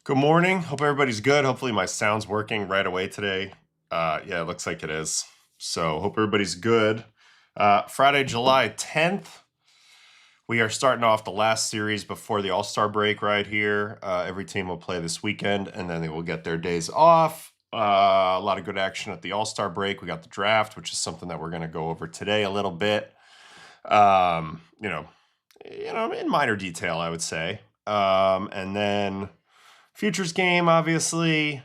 Good morning. Hope everybody's good. Hopefully my sound's working right away today. Yeah, it looks like it is. So hope everybody's good. Friday, July 10th. We are starting off the last series before the All-Star break right here. Every team will play this weekend, and then they will get their days off. A lot of good action at the All-Star break. We got the draft, which is something that we're going to go over today a little bit. In minor detail, I would say. And then futures game, obviously.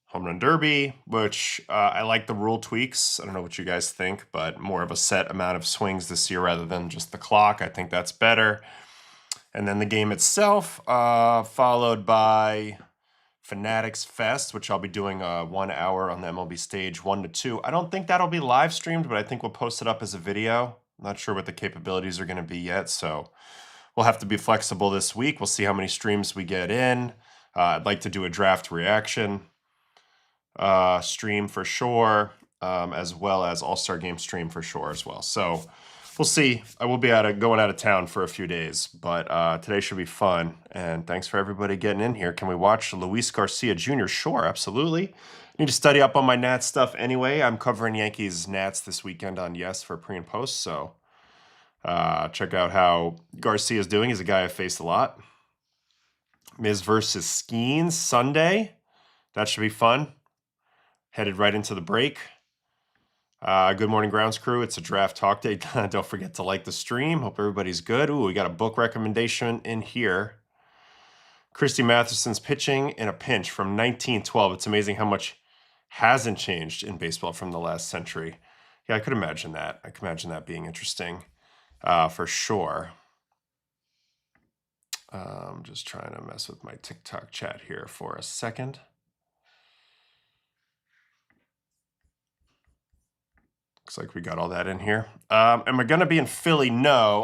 Home run derby, which I like the rule tweaks. I don't know what you guys think, but more of a set amount of swings this year rather than just the clock. I think that's better. And then the game itself, followed by Fanatics Fest, which I'll be doing 1 hour on the MLB stage, 1 to 2. I don't think that'll be live streamed, but I think we'll post it up as a video. I'm not sure what the capabilities are going to be yet, so we'll have to be flexible this week. We'll see how many streams we get in. I'd like to do a draft reaction stream for sure, as well as All-Star Game stream for sure as well. So we'll see. I will be going out of town for a few days, but today should be fun. And thanks for everybody getting in here. Can we watch Luis Garcia Jr.? Sure, absolutely. Need to study up on my Nats stuff anyway. I'm covering Yankees Nats this weekend on Yes for pre and post, so check out how Garcia's doing. He's a guy I've faced a lot. Miz versus Skeens Sunday. That should be fun. Headed right into the break. Good morning, Grounds crew. It's a draft talk day. Don't forget to like the stream. Hope everybody's good. Ooh, we got a book recommendation in here. Christy Matheson's Pitching in a Pinch from 1912. It's amazing how much hasn't changed in baseball from the last century. Yeah, I could imagine that. I could imagine that being interesting for sure. I'm just trying to mess with my TikTok chat here for a second. Looks like we got all that in here. Am I going to be in Philly? No.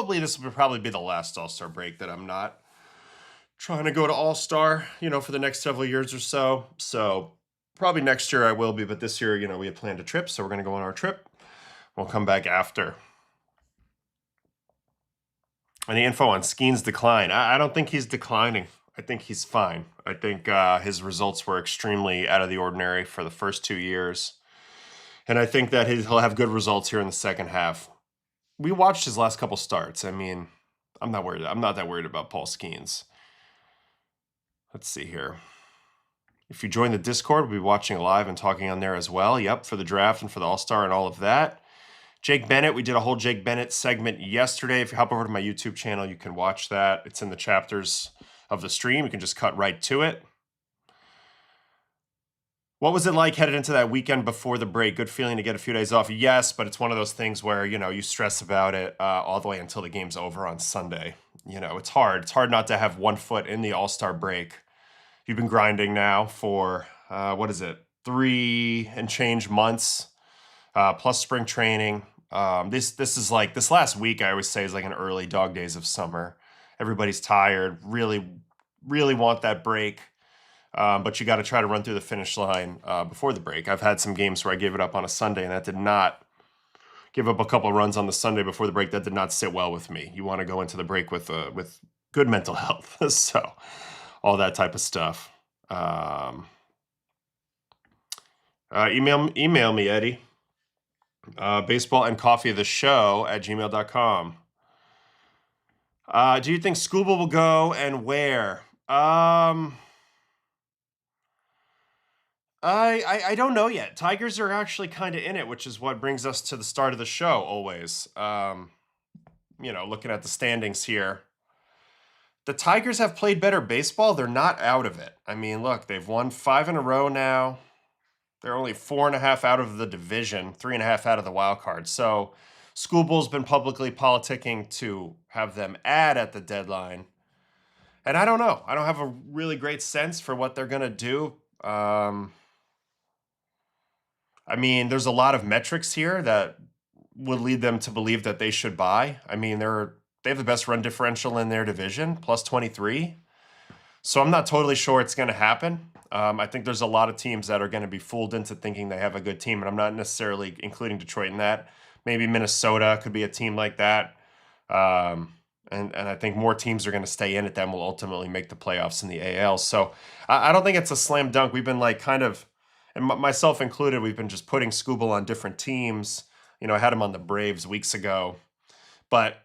This will probably be the last All-Star break that I'm not trying to go to All-Star, for the next several years or so. So probably next year I will be, but this year, we had planned a trip, so we're going to go on our trip. We'll come back after. Any info on Skeen's decline? I don't think he's declining. I think he's fine. I think his results were extremely out of the ordinary for the first 2 years. And I think that he'll have good results here in the second half. We watched his last couple starts. I mean, I'm not that worried about Paul Skeens. Let's see here. If you join the Discord, we'll be watching live and talking on there as well. Yep, for the draft and for the All-Star and all of that. Jake Bennett, we did a whole Jake Bennett segment yesterday. If you hop over to my YouTube channel, you can watch that. It's in the chapters of the stream. You can just cut right to it. What was it like headed into that weekend before the break? Good feeling to get a few days off? Yes, but it's one of those things where, you stress about it all the way until the game's over on Sunday. It's hard. It's hard not to have one foot in the All-Star break. You've been grinding now for, 3 and change months, plus spring training. This last week, I always say, is like an early dog days of summer. Everybody's tired, really, really want that break. But you got to try to run through the finish line before the break. I've had some games where I gave it up on a Sunday, and that did not give up a couple of runs on the Sunday before the break. That did not sit well with me. You want to go into the break with good mental health. So all that type of stuff. Email me, Eddie. Baseball and coffee the show at gmail.com. Do you think Scuba will go and where? I don't know yet. Tigers are actually kind of in it, which is what brings us to the start of the show always. Looking at the standings here. The Tigers have played better baseball. They're not out of it. I mean, look, they've won 5 in a row now. They're only 4.5 out of the division, 3.5 out of the wild card. So Schoolbull's been publicly politicking to have them add at the deadline. And I don't know. I don't have a really great sense for what they're going to do. There's a lot of metrics here that would lead them to believe that they should buy. I mean, they have the best run differential in their division, plus 23. So I'm not totally sure it's going to happen. I think there's a lot of teams that are going to be fooled into thinking they have a good team, and I'm not necessarily including Detroit in that. Maybe Minnesota could be a team like that. And And I think more teams are going to stay in it than will ultimately make the playoffs in the AL. So I don't think it's a slam dunk. We've been like kind of, and myself included, we've been just putting Scooble on different teams. I had him on the Braves weeks ago, but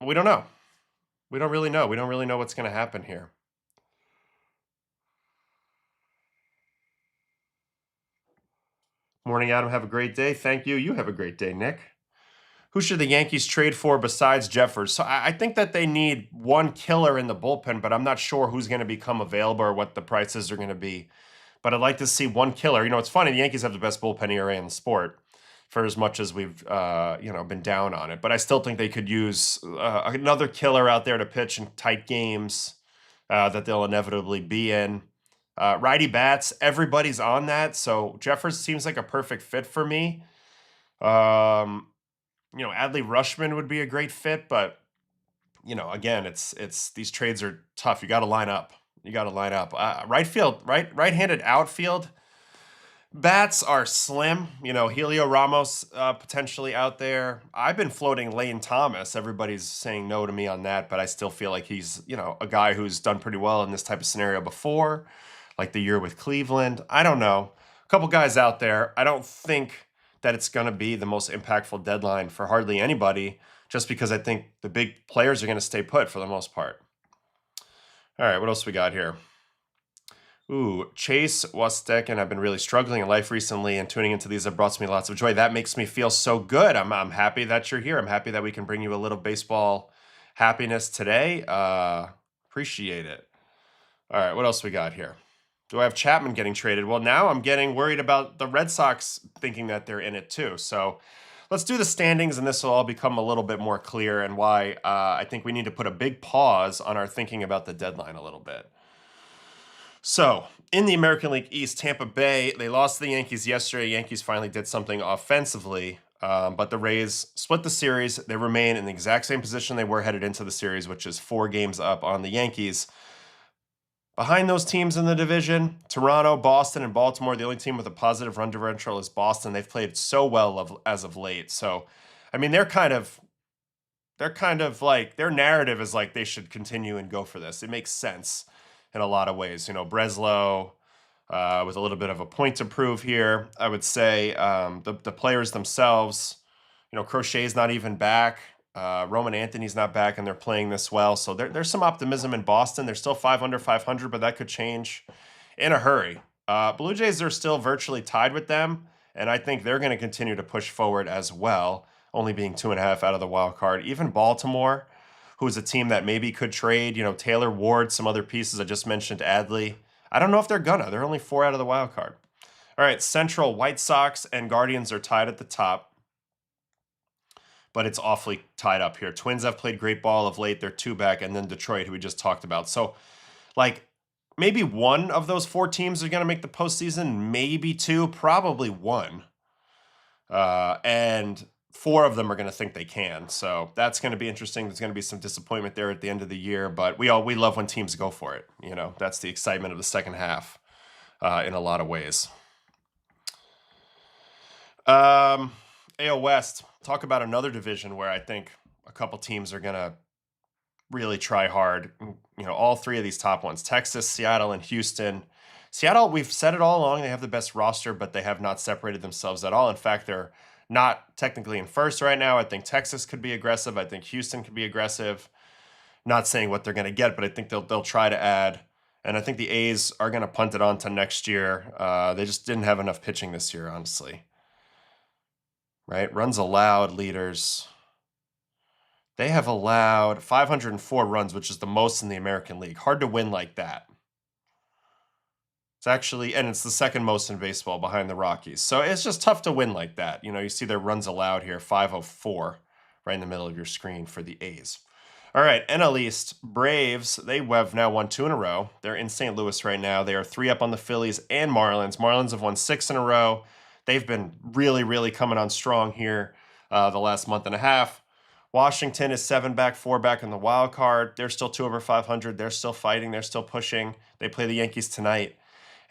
we don't know. We don't really know. We don't really know what's going to happen here. Morning, Adam. Have a great day. Thank you. You have a great day, Nick. Who should the Yankees trade for besides Jeffers? So I think that they need one killer in the bullpen, but I'm not sure who's going to become available or what the prices are going to be. But I'd like to see one killer. It's funny. The Yankees have the best bullpen ERA in the sport for as much as we've, been down on it. But I still think they could use another killer out there to pitch in tight games that they'll inevitably be in. Righty bats, everybody's on that. So Jeffers seems like a perfect fit for me. Adley Rushman would be a great fit, but again, it's these trades are tough. You got to line up. Right-handed outfield bats are slim. Helio Ramos potentially out there. I've been floating Lane Thomas. Everybody's saying no to me on that, but I still feel like he's a guy who's done pretty well in this type of scenario before, like the year with Cleveland. I don't know. A couple guys out there. I don't think that it's going to be the most impactful deadline for hardly anybody, just because I think the big players are going to stay put for the most part. All right, what else we got here? Chase Wastek, and I've been really struggling in life recently, and tuning into these have brought me lots of joy. That makes me feel so good. I'm happy that you're here. I'm happy that we can bring you a little baseball happiness today. Appreciate it. All right, what else we got here? Do I have Chapman getting traded? Well, now I'm getting worried about the Red Sox thinking that they're in it too. So let's do the standings, and this will all become a little bit more clear and why I think we need to put a big pause on our thinking about the deadline a little bit. So in the American League East, Tampa Bay, they lost to the Yankees yesterday. Yankees finally did something offensively, but the Rays split the series. They remain in the exact same position they were headed into the series, which is 4 games up on the Yankees. Behind those teams in the division, Toronto, Boston, and Baltimore, the only team with a positive run differential is Boston. They've played so well as of late. So, I mean, they're kind of like, their narrative is like they should continue and go for this. It makes sense in a lot of ways. Breslow with a little bit of a point to prove here. I would say the players themselves, Crochet's not even back. Roman Anthony's not back, and they're playing this well. So there's some optimism in Boston. They're still 5 under 500, but that could change in a hurry. Blue Jays are still virtually tied with them, and I think they're going to continue to push forward as well, only being 2.5 out of the wild card. Even Baltimore, who is a team that maybe could trade, Taylor Ward, some other pieces. I just mentioned Adley. I don't know if they're gonna. They're only 4 out of the wild card. All right, Central, White Sox and Guardians are tied at the top, but it's awfully tied up here. Twins have played great ball of late. They're 2 back, and then Detroit, who we just talked about. So, maybe one of those 4 teams are going to make the postseason, maybe 2, probably 1. And 4 of them are going to think they can. So that's going to be interesting. There's going to be some disappointment there at the end of the year, but we love when teams go for it. That's the excitement of the second half in a lot of ways. AL West, talk about another division where I think a couple teams are going to really try hard. All 3 of these top ones, Texas, Seattle, and Houston. Seattle, we've said it all along, they have the best roster, but they have not separated themselves at all. In fact, they're not technically in first right now. I think Texas could be aggressive. I think Houston could be aggressive. Not saying what they're going to get, but I think they'll try to add. And I think the A's are going to punt it on to next year. They just didn't have enough pitching this year, honestly. Right? Runs allowed leaders. They have allowed 504 runs, which is the most in the American League. Hard to win like that. It's actually, and it's the second most in baseball behind the Rockies. So it's just tough to win like that. You see their runs allowed here, 504, right in the middle of your screen for the A's. All right, NL East, Braves, they have now won 2 in a row. They're in St. Louis right now. They are 3 up on the Phillies and Marlins. Marlins have won 6 in a row. They've been really, really coming on strong here the last month and a half. Washington is 7 back, 4 back in the wild card. They're still 2 over 500. They're still fighting. They're still pushing. They play the Yankees tonight.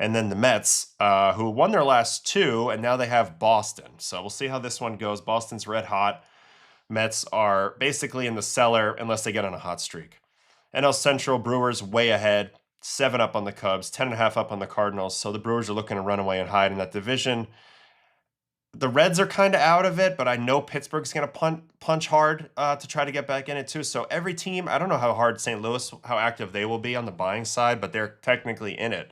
And then the Mets, who won their last 2, and now they have Boston. So we'll see how this one goes. Boston's red hot. Mets are basically in the cellar unless they get on a hot streak. NL Central, Brewers way ahead, 7 up on the Cubs, 10.5 up on the Cardinals. So the Brewers are looking to run away and hide in that division. The Reds are kind of out of it, but I know Pittsburgh's going to punch hard to try to get back in it too. So every team, I don't know how hard St. Louis, how active they will be on the buying side, but they're technically in it.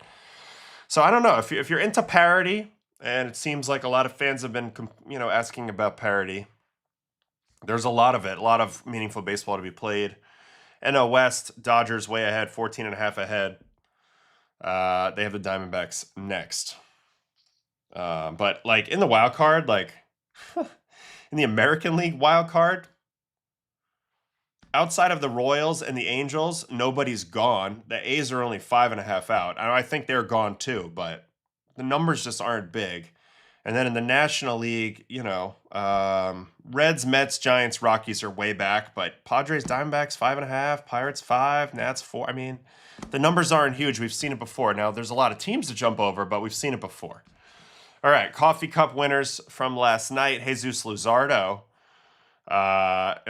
So I don't know if you're into parity, and it seems like a lot of fans have been asking about parity. There's a lot of it, a lot of meaningful baseball to be played. NL West, Dodgers way ahead, 14.5 ahead. They have the Diamondbacks next. But like in the wild card, like in the American League wild card, outside of the Royals and the Angels, nobody's gone. The A's are only 5.5 out. And I think they're gone too, but the numbers just aren't big. And then in the National League, Reds, Mets, Giants, Rockies are way back, but Padres, Diamondbacks, 5.5, Pirates, 5, Nats, 4. I mean, the numbers aren't huge. We've seen it before. Now, there's a lot of teams to jump over, but we've seen it before. All right, Coffee Cup winners from last night. Jesus Luzardo in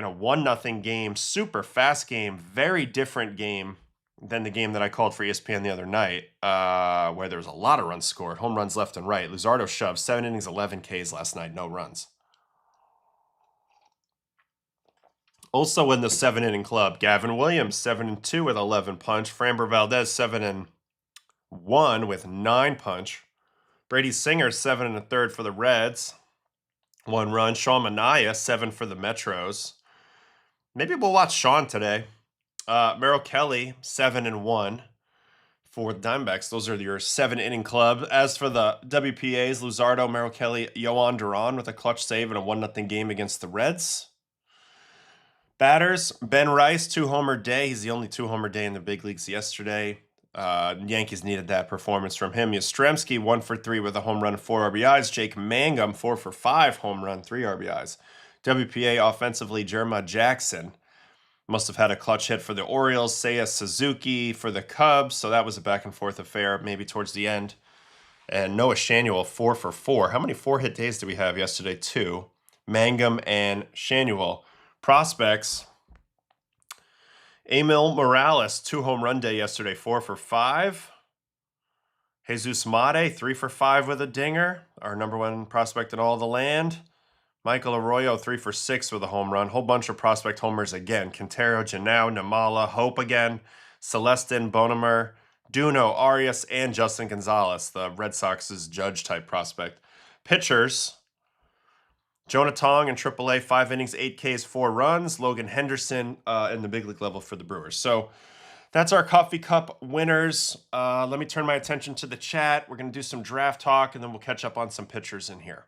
a 1-0 game, super fast game, very different game than the game that I called for ESPN the other night, where there was a lot of runs scored, home runs left and right. Luzardo shoved 7 innings, 11 Ks last night, no runs. Also in the 7-inning club, Gavin Williams, 7-2 with 11 punch. Framber Valdez, 7-1 with 9 punch. Brady Singer, 7 1/3 for the Reds, 1 run. Sean Manaea, 7 for the Metros. Maybe we'll watch Sean today. Merrill Kelly, 7-1 for the Diamondbacks. Those are your 7-inning club. As for the WPAs, Luzardo, Merrill Kelly, Yohan Duran with a clutch save in a 1-0 game against the Reds. Batters, Ben Rice, 2-homer day. He's the only 2-homer day in the big leagues yesterday. Yankees needed that performance from him. Yastrzemski, 1 for 3 with a home run and 4 RBIs. Jake Mangum, 4 for 5, home run, 3 RBIs. WPA offensively, Jerma Jackson must have had a clutch hit for the Orioles. Seiya Suzuki for the Cubs. So that was a back-and-forth affair, maybe towards the end. And Noah Shanuel, 4 for 4. How many 4-hit days did we have yesterday? 2. Mangum and Shanuel. Prospects. Emil Morales, 2-home run day yesterday, 4 for 5. Jesus Mate, 3 for 5 with a dinger. Our number 1 prospect in all the land. Michael Arroyo, 3 for 6 with a home run. Whole bunch of prospect homers again. Quintero, Janau, Namala, Hope again. Celestin, Bonemer, Duno, Arias, and Justin Gonzalez, the Red Sox's judge-type prospect. Pitchers. Jonah Tong in AAA, 5 innings, 8 Ks, 4 runs. Logan Henderson in the big league level for the Brewers. So that's our Coffee Cup winners. Let me turn my attention to the chat. We're going to do some draft talk, and then we'll catch up on some pitchers in here.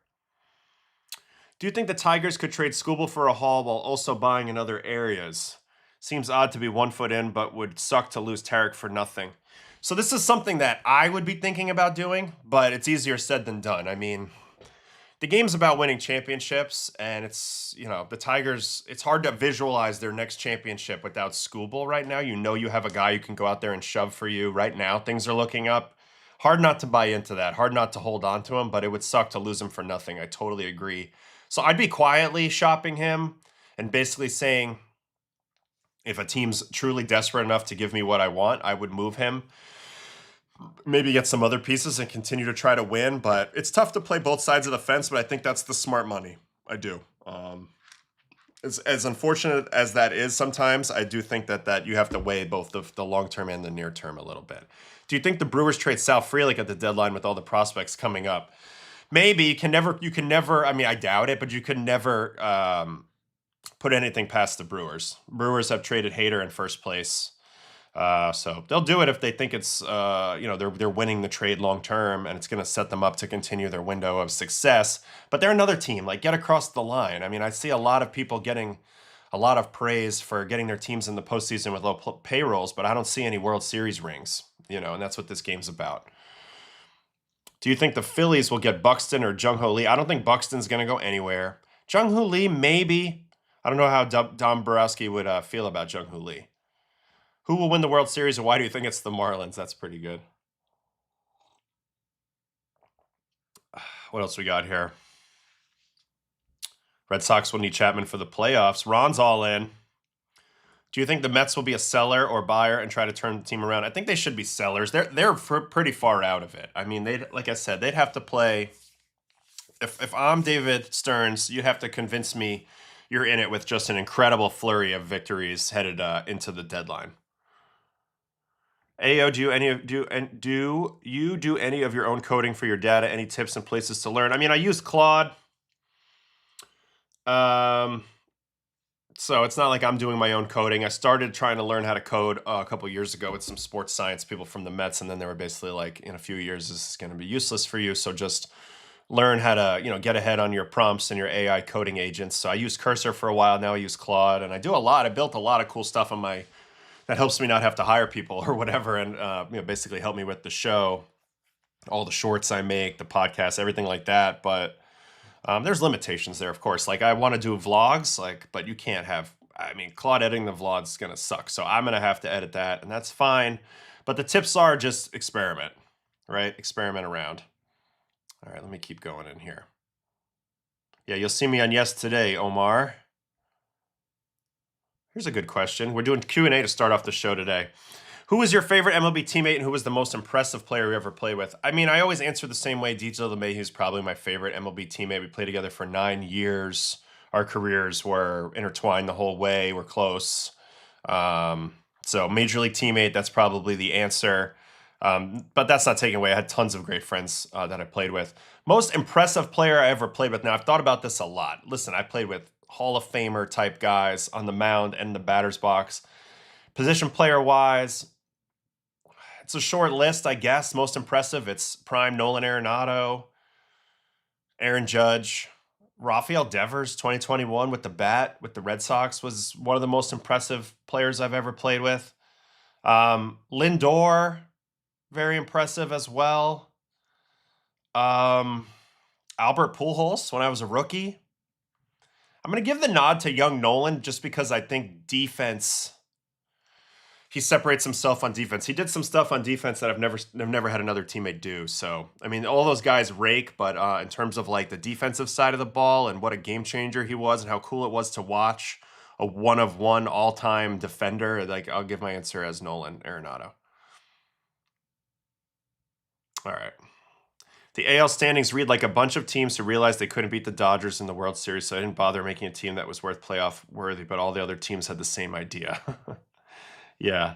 Do you think the Tigers could trade Skubal for a haul while also buying in other areas? Seems odd to be 1 foot in, but would suck to lose Tarek for nothing. So this is something that I would be thinking about doing, but it's easier said than done. I mean, the game's about winning championships, and it's, the Tigers, it's hard to visualize their next championship without Skubal right now. You have a guy who can go out there and shove for you right now. Things are looking up. Hard not to buy into that. Hard not to hold on to him, but it would suck to lose him for nothing. I totally agree. So I'd be quietly shopping him and basically saying, if a team's truly desperate enough to give me what I want, I would move him. Maybe get some other pieces and continue to try to win, but it's tough to play both sides of the fence, but I think that's the smart money. I do. As unfortunate as that is sometimes, I do think that you have to weigh both the long-term and the near-term a little bit. Do you think the Brewers trade Sal Frelick at the deadline with all the prospects coming up? Maybe. You can never, I mean, I doubt it, but you could never put anything past the Brewers. Brewers have traded Hader in first place. So they'll do it if they think it's, they're winning the trade long term and it's going to set them up to continue their window of success. But they're another team, like, get across the line. I mean, I see a lot of people getting a lot of praise for getting their teams in the postseason with low payrolls, but I don't see any World Series rings, and that's what this game's about. Do you think the Phillies will get Buxton or Jung-Ho Lee? I don't think Buxton's going to go anywhere. Jung-Ho Lee, maybe. I don't know how Dom Borowski would feel about Jung-Ho Lee. Who will win the World Series, and why do you think it's the Marlins? That's pretty good. What else we got here? Red Sox will need Chapman for the playoffs. Ron's all in. Do you think the Mets will be a seller or buyer and try to turn the team around? I think they should be sellers. They're pretty far out of it. I mean, like I said, they'd have to play. If I'm David Stearns, you have to convince me you're in it with just an incredible flurry of victories headed into the deadline. AO, do you do any of your own coding for your data? Any tips and places to learn? I mean, I use Claude. So it's not like I'm doing my own coding. I started trying to learn how to code a couple years ago with some sports science people from the Mets, and then they were basically like, in a few years, this is going to be useless for you. So just learn how to, get ahead on your prompts and your AI coding agents. So I used Cursor for a while. Now I use Claude, and I do a lot. I built a lot of cool stuff on that helps me not have to hire people or whatever, and basically help me with the show, all the shorts I make, the podcast, everything like that. But there's limitations there, of course. Like I want to do vlogs, but you can't have. I mean, Claude editing the vlogs is gonna suck. So I'm gonna have to edit that, and that's fine. But the tips are just experiment, right? Experiment around. All right, let me keep going in here. Yeah, you'll see me on Yes Today, Omar. Here's a good question. We're doing Q&A to start off the show today. Who was your favorite MLB teammate and who was the most impressive player you ever played with? I mean, I always answer the same way. DJ LeMahieu is probably my favorite MLB teammate. We played together for 9 years. Our careers were intertwined the whole way. We're close. So major league teammate, that's probably the answer. But that's not taken away. I had tons of great friends that I played with. Most impressive player I ever played with. Now, I've thought about this a lot. Listen, I played with Hall of Famer type guys on the mound and the batter's box. Position player wise, it's a short list, I guess. Most impressive, it's prime Nolan Arenado, Aaron Judge, Rafael Devers, 2021 with the bat, with the Red Sox, was one of the most impressive players I've ever played with. Lindor, very impressive as well. Albert Pujols, when I was a rookie. I'm going to give the nod to young Nolan just because I think defense, he separates himself on defense. He did some stuff on defense that I've never had another teammate do. So, I mean, all those guys rake, but in terms of like the defensive side of the ball and what a game changer he was and how cool it was to watch a one-of-one all-time defender, I'll give my answer as Nolan Arenado. All right. The AL standings read like a bunch of teams who realized they couldn't beat the Dodgers in the World Series, so I didn't bother making a team that was worth playoff worthy, but all the other teams had the same idea. Yeah.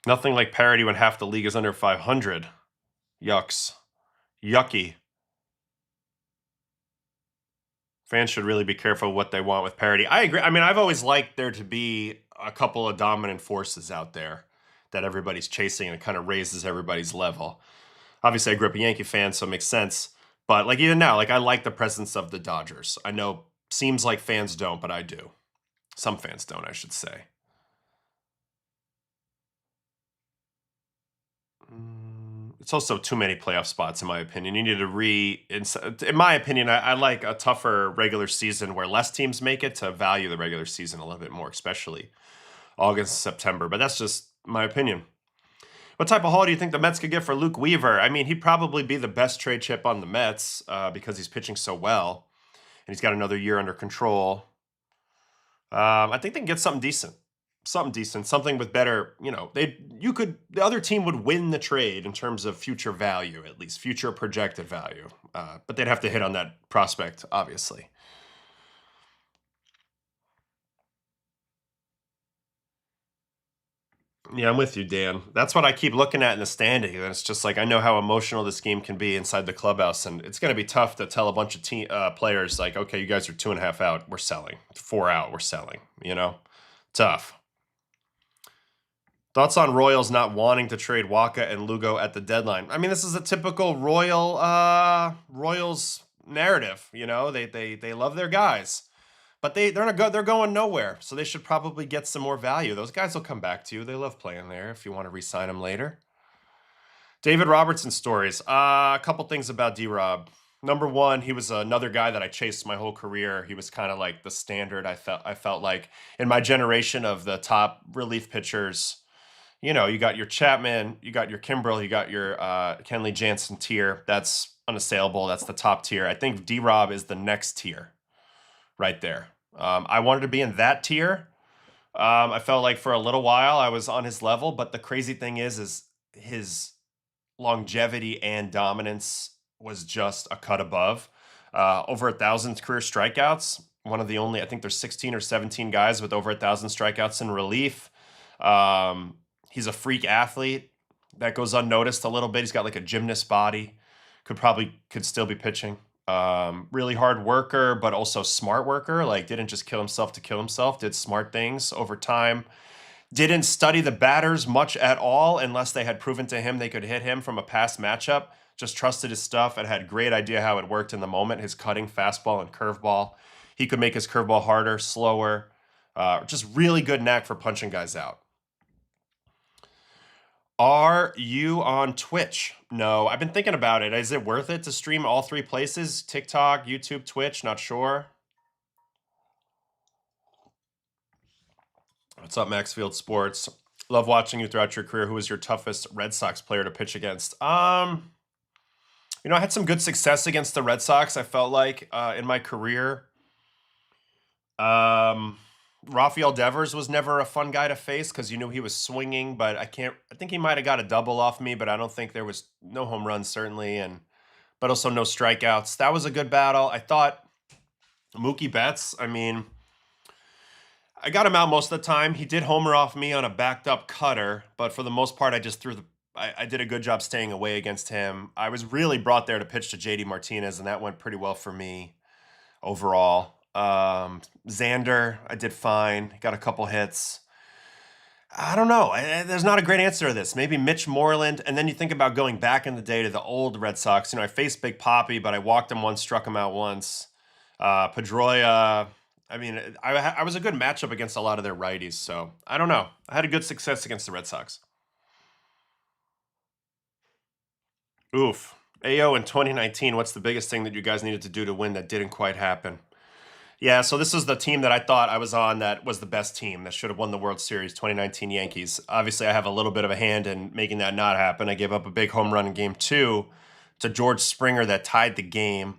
Nothing like parity when half the league is under 500. Yucks. Yucky. Fans should really be careful what they want with parity. I agree. I mean, I've always liked there to be a couple of dominant forces out there that everybody's chasing, and it kind of raises everybody's level. Obviously, I grew up a Yankee fan, so it makes sense. But even now, I like the presence of the Dodgers. I know seems like fans don't, but I do. Some fans don't, I should say. It's also too many playoff spots, in my opinion. You need to in my opinion, I like a tougher regular season where less teams make it to value the regular season a little bit more, especially August, September. But that's just my opinion. What type of haul do you think the Mets could get for Luke Weaver? I mean, he'd probably be the best trade chip on the Mets because he's pitching so well, and he's got another year under control. I think they can get something decent. Something with better, the other team would win the trade in terms of future value, at least future projected value. But they'd have to hit on that prospect, obviously. Yeah, I'm with you, Dan. That's what I keep looking at in the standing. And it's just I know how emotional this game can be inside the clubhouse. And it's going to be tough to tell a bunch of players, okay, you guys are 2.5 out, we're selling. 4 out, we're selling, Tough. Thoughts on Royals not wanting to trade Waka and Lugo at the deadline? I mean, this is a typical Royals narrative. They love their guys, but they're going nowhere. So they should probably get some more value. Those guys will come back to you. They love playing there if you want to re-sign them later. David Robertson stories. A couple things about D-Rob. Number one, he was another guy that I chased my whole career. He was kind of like the standard. I felt like in my generation of the top relief pitchers. you know, you got your Chapman, you got your Kimbrel, you got your Kenley Jansen tier. That's unassailable. That's the top tier. I think D-Rob is the next tier right there. I wanted to be in that tier. I felt like for a little while I was on his level, but the crazy thing is his longevity and dominance was just a cut above. Over 1,000 career strikeouts. One of the only, I think there's 16 or 17 guys with over 1,000 strikeouts in relief. He's a freak athlete that goes unnoticed a little bit. He's got like a gymnast body. Could still be pitching. Really hard worker, but also smart worker. Like didn't just kill himself to kill himself. Did smart things over time. Didn't study the batters much at all unless they had proven to him they could hit him from a past matchup. Just trusted his stuff and had great idea how it worked in the moment. His cutting, fastball, and curveball. He could make his curveball harder, slower. Just really good knack for punching guys out. Are you on Twitch? No, I've been thinking about it. Is it worth it to stream all three places? TikTok, YouTube, Twitch? Not sure. What's up, Maxfield Sports? Love watching you throughout your career. Who was your toughest Red Sox player to pitch against? You know, I had some good success against the Red Sox, I felt like, in my career. Rafael Devers was never a fun guy to face because you knew he was swinging, but I think he might have got a double off me, but I don't think there was no home runs, certainly, but also no strikeouts. That was a good battle. I thought Mookie Betts, I mean, I got him out most of the time. He did homer off me on a backed up cutter, but for the most part, I just I did a good job staying away against him. I was really brought there to pitch to JD Martinez, and that went pretty well for me overall. Xander, I did fine. Got a couple hits. I don't know. There's not a great answer to this. Maybe Mitch Moreland. And then you think about going back in the day to the old Red Sox. You know, I faced Big Poppy, but I walked him once, struck him out once. Pedroia. I mean, I was a good matchup against a lot of their righties. So I don't know. I had a good success against the Red Sox. Oof. AO in 2019, what's the biggest thing that you guys needed to do to win that didn't quite happen? Yeah, so this is the team that I thought I was on that was the best team that should have won the World Series, 2019 Yankees. Obviously, I have a little bit of a hand in making that not happen. I gave up a big home run in Game 2 to George Springer that tied the game.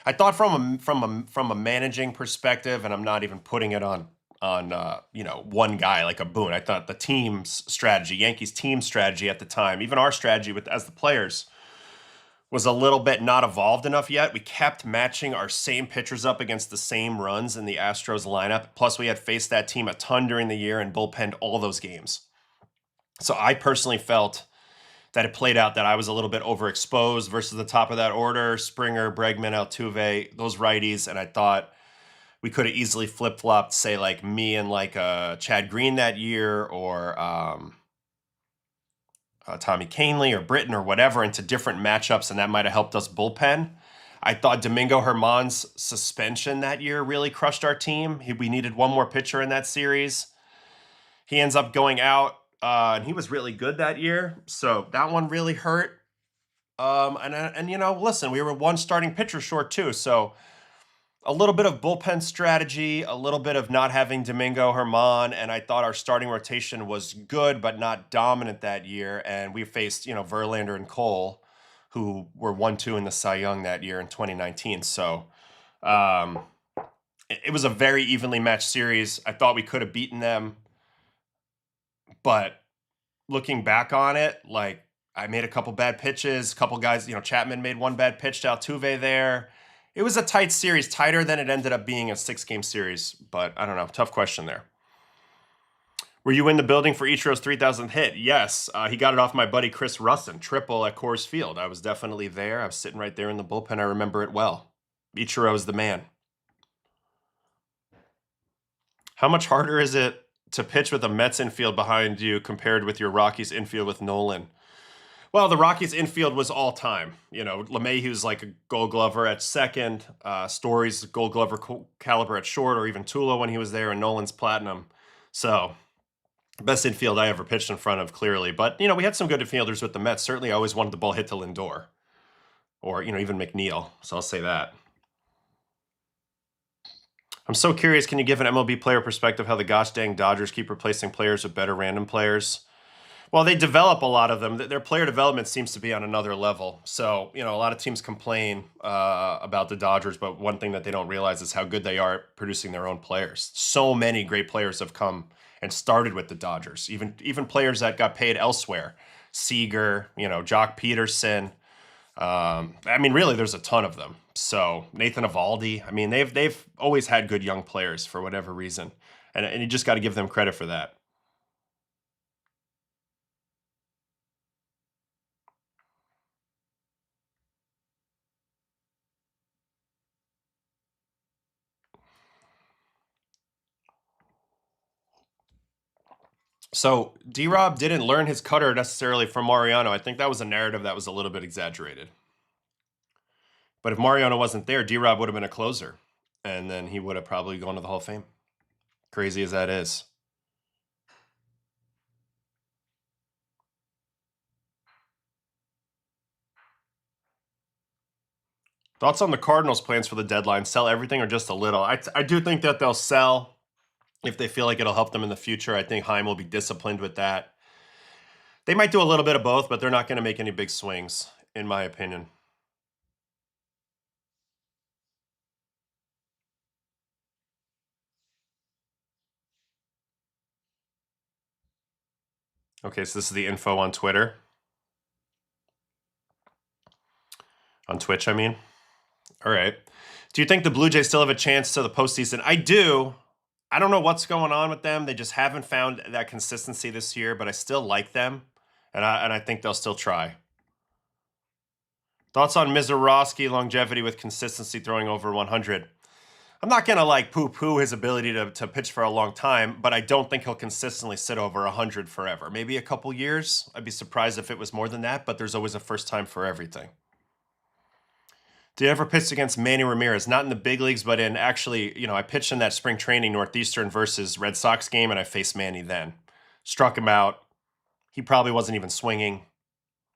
I thought from a managing perspective, and I'm not even putting it on you know, one guy like a Boone. I thought the team's strategy, Yankees team strategy at the time, even our strategy as the players, was a little bit not evolved enough yet. We kept matching our same pitchers up against the same runs in the Astros lineup. Plus, we had faced that team a ton during the year and bullpenned all those games. So I personally felt that it played out that I was a little bit overexposed versus the top of that order, Springer, Bregman, Altuve, those righties, and I thought we could have easily flip-flopped, say, like me and like Chad Green that year, or Tommy Kahnle or Britton or whatever into different matchups, and that might have helped us bullpen. I thought Domingo Germán's suspension that year really crushed our team. We needed one more pitcher in that series. He ends up going out, and he was really good that year, so that one really hurt. And you know, listen, we were one starting pitcher short too, so a little bit of bullpen strategy, a little bit of not having Domingo Germán, and I thought our starting rotation was good but not dominant that year. And we faced, you know, Verlander and Cole, who were 1-2 in the Cy Young that year in 2019. So it was a very evenly matched series. I thought we could have beaten them, but looking back on it, like I made a couple bad pitches, a couple guys, you know, Chapman made one bad pitch to Altuve there. It was a tight series, tighter than it ended up being a 6-game series, but I don't know. Tough question there. Were you in the building for Ichiro's 3,000th hit? Yes. He got it off my buddy Chris Russin, triple at Coors Field. I was definitely there. I was sitting right there in the bullpen. I remember it well. Ichiro is the man. How much harder is it to pitch with a Mets infield behind you compared with your Rockies infield with Nolan? Well, the Rockies infield was all time. You know, LeMahieu's like a Gold Glover at second, Story's Gold Glover caliber at short, or even Tulo when he was there, and Nolan's platinum. So, best infield I ever pitched in front of, clearly. But, you know, we had some good infielders with the Mets. Certainly, I always wanted the ball hit to Lindor, or, you know, even McNeil. So I'll say that. I'm so curious, can you give an MLB player perspective how the gosh dang Dodgers keep replacing players with better random players? Well, they develop a lot of them. Their player development seems to be on another level. So, a lot of teams complain about the Dodgers, but one thing that they don't realize is how good they are at producing their own players. So many great players have come and started with the Dodgers. Even players that got paid elsewhere, Seager, Jock Peterson. Really, there's a ton of them. So Nathan Eovaldi. They've always had good young players for whatever reason, and you just got to give them credit for that. So D-Rob didn't learn his cutter necessarily from Mariano. I think that was a narrative that was a little bit exaggerated. But if Mariano wasn't there, D-Rob would have been a closer, and then he would have probably gone to the Hall of Fame. Crazy as that is. Thoughts on the Cardinals' plans for the deadline? Sell everything or just a little? I do think that they'll sell if they feel like it'll help them in the future. I think Heim will be disciplined with that. They might do a little bit of both, but they're not going to make any big swings, in my opinion. Okay, so this is the info on Twitter. On Twitch, I mean. All right. Do you think the Blue Jays still have a chance to the postseason? I do. I don't know what's going on with them. They just haven't found that consistency this year, but I still like them, and I think they'll still try. Thoughts on Mizorowski longevity with consistency throwing over 100? I'm not going to poo-poo his ability to pitch for a long time, but I don't think he'll consistently sit over 100 forever. Maybe a couple years. I'd be surprised if it was more than that, but there's always a first time for everything. Did you ever pitch against Manny Ramirez? Not in the big leagues, but in actually, I pitched in that spring training Northeastern versus Red Sox game, and I faced Manny then. Struck him out. He probably wasn't even swinging,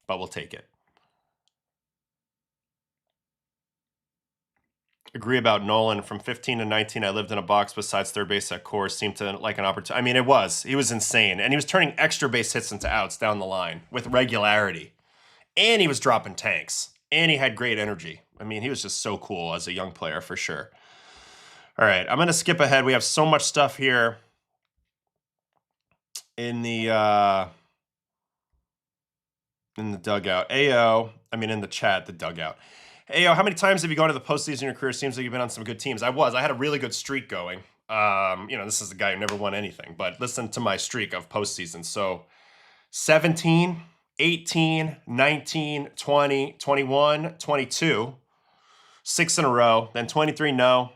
but we'll take it. Agree about Nolan. From 15 to 19, I lived in a box besides third base at Coors. Seemed to like an opportunity. He was insane. And he was turning extra base hits into outs down the line with regularity. And he was dropping tanks. And he had great energy. He was just so cool as a young player for sure. All right, I'm going to skip ahead. We have so much stuff here in the dugout. In the chat, the dugout. Ayo, how many times have you gone to the postseason in your career? Seems like you've been on some good teams. I had a really good streak going. This is the guy who never won anything, but listen to my streak of postseason. So 17, 18, 19, 20, 21, 22, 6 in a row, then 23, no,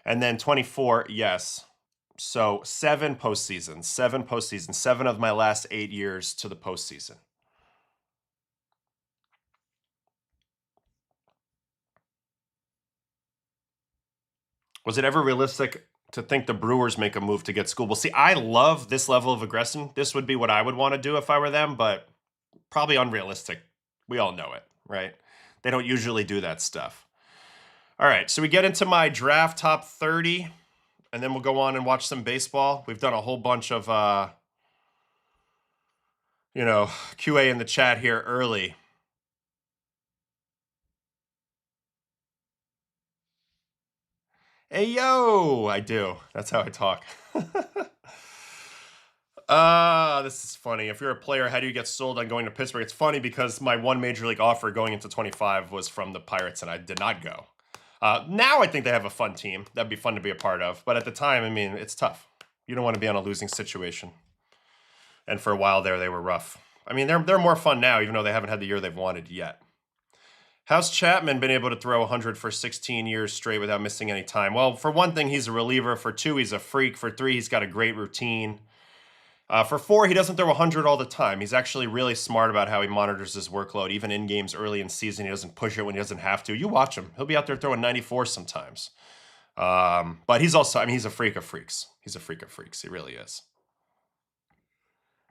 and then 24, yes. So 7 postseasons, 7 of my last 8 years to the postseason. Was it ever realistic to think the Brewers make a move to get Skubal? See, I love this level of aggression. This would be what I would want to do if I were them, but probably unrealistic. We all know it, right? They don't usually do that stuff. All right, so we get into my draft top 30, and then we'll go on and watch some baseball. We've done a whole bunch of, QA in the chat here early. Hey, yo, I do. That's how I talk. This is funny. If you're a player, how do you get sold on going to Pittsburgh? It's funny because my one major league offer going into 25 was from the Pirates, and I did not go. Now I think they have a fun team. That'd be fun to be a part of. But at the time, it's tough. You don't want to be on a losing situation. And for a while there, they were rough. They're more fun now, even though they haven't had the year they've wanted yet. How's Chapman been able to throw 100 for 16 years straight without missing any time? Well, for one thing, he's a reliever. For 2, he's a freak. For 3, he's got a great routine. For 4, he doesn't throw 100 all the time. He's actually really smart about how he monitors his workload. Even in games early in season, he doesn't push it when he doesn't have to. You watch him. He'll be out there throwing 94 sometimes. But he's also, he's a freak of freaks. He's a freak of freaks. He really is.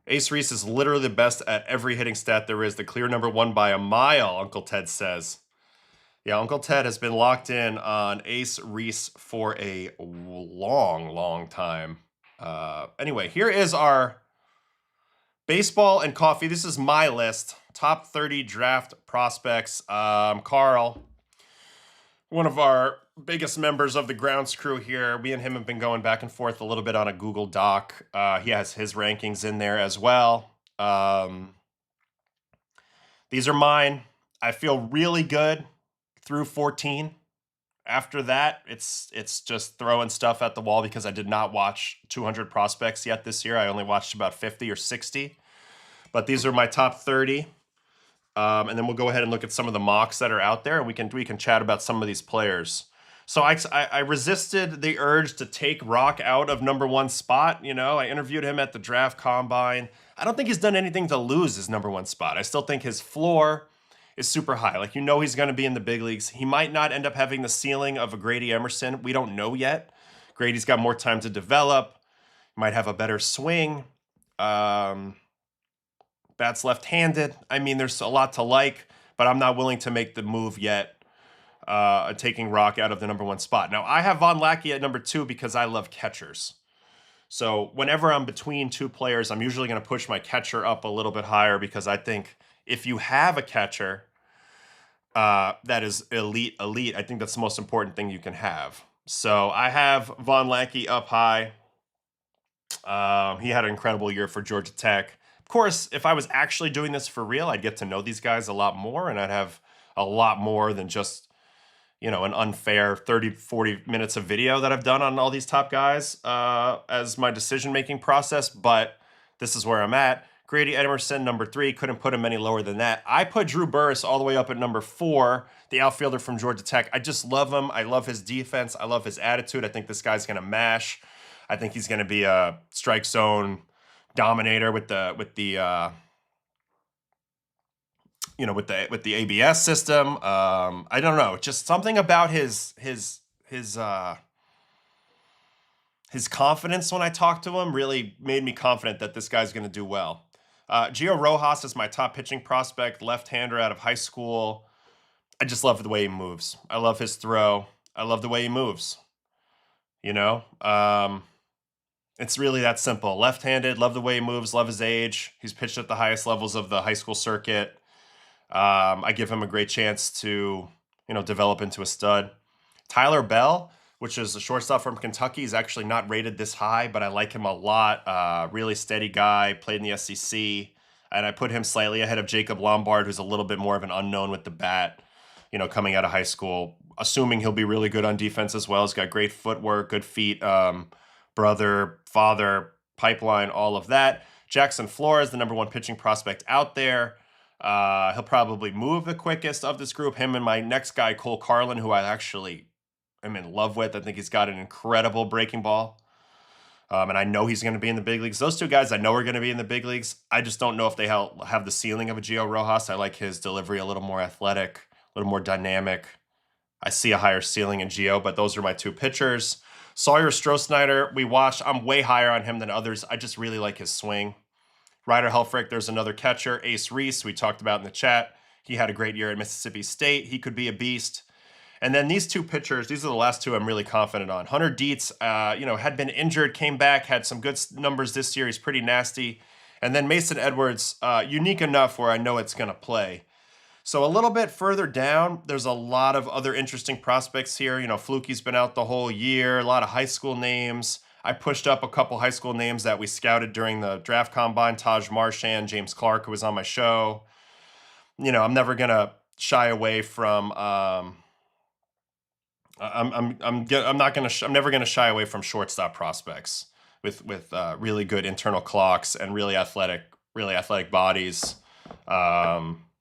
Ace Reese is literally the best at every hitting stat there is. The clear number 1 by a mile, Uncle Ted says. Yeah, Uncle Ted has been locked in on Ace Reese for a long, long time. Anyway, here is our Baseball and coffee. This is my list. Top 30 draft prospects. Carl, one of our biggest members of the grounds crew here. Me and him have been going back and forth a little bit on a Google Doc. He has his rankings in there as well. These are mine. I feel really good through 14. After that, it's just throwing stuff at the wall because I did not watch 200 prospects yet this year. I only watched about 50 or 60. But these are my top 30. And then we'll go ahead and look at some of the mocks that are out there, and we can chat about some of these players. So I resisted the urge to take Roch out of #1 spot. You know, I interviewed him at the draft combine. I don't think he's done anything to lose his #1 spot. I still think his floor is super high. Like, you know, he's going to be in the big leagues. He might not end up having the ceiling of a Grady Emerson. We don't know yet. Grady's got more time to develop. Might have a better swing. Bat's left-handed. I mean, there's a lot to like, but I'm not willing to make the move yet, taking Roch out of the #1 spot. Now, I have Vahn Lackey at #2 because I love catchers. So whenever I'm between two players, I'm usually going to push my catcher up a little bit higher because I think if you have a catcher that is elite, I think that's the most important thing you can have. So I have Vahn Lackey up high. He had an incredible year for Georgia Tech. Of course, if I was actually doing this for real, I'd get to know these guys a lot more, and I'd have a lot more than just, you know, an unfair 30, 40 minutes of video that I've done on all these top guys as my decision-making process, but this is where I'm at. Grady Emerson, #3, couldn't put him any lower than that. I put Drew Burris all the way up at #4, the outfielder from Georgia Tech. I just love him. I love his defense. I love his attitude. I think this guy's going to mash. I think he's going to be a strike zone dominator with the ABS system. I don't know, just something about his confidence when I talked to him really made me confident that this guy's going to do well. Gio Rojas is my top pitching prospect, left-hander out of high school. I just love the way he moves. I love his throw. I love the way he moves. You know, it's really that simple. Left-handed, love the way he moves, love his age. He's pitched at the highest levels of the high school circuit. I give him a great chance to, you know, develop into a stud. Tyler Bell, which is a shortstop from Kentucky, is actually not rated this high, but I like him a lot. Really steady guy, played in the SEC, and I put him slightly ahead of Jacob Lombard, who's a little bit more of an unknown with the bat, you know, coming out of high school, assuming he'll be really good on defense as well. He's got great footwork, good feet, brother, father, pipeline, all of that. Jackson Flores, the #1 pitching prospect out there. He'll probably move the quickest of this group. Him and my next guy, Cole Carlin, who I actually am in love with. I think he's got an incredible breaking ball. And I know he's going to be in the big leagues. Those two guys I know are going to be in the big leagues. I just don't know if they have the ceiling of a Gio Rojas. I like his delivery a little more athletic, a little more dynamic. I see a higher ceiling in Gio, but those are my two pitchers. Sawyer Stroh-Snyder, we watched. I'm way higher on him than others. I just really like his swing. Ryder Helfrich, there's another catcher. Ace Reese, we talked about in the chat. He had a great year at Mississippi State. He could be a beast. And then these two pitchers, these are the last two I'm really confident on. Hunter Dietz, had been injured, came back, had some good numbers this year. He's pretty nasty. And then Mason Edwards, unique enough where I know it's going to play. So a little bit further down, there's a lot of other interesting prospects here. You know, Fluky's been out the whole year, a lot of high school names. I pushed up a couple high school names that we scouted during the draft combine. Taj Marchand, James Clark, who was on my show. You know, I'm never going to shy away from... I'm never going to shy away from shortstop prospects with really good internal clocks and really athletic bodies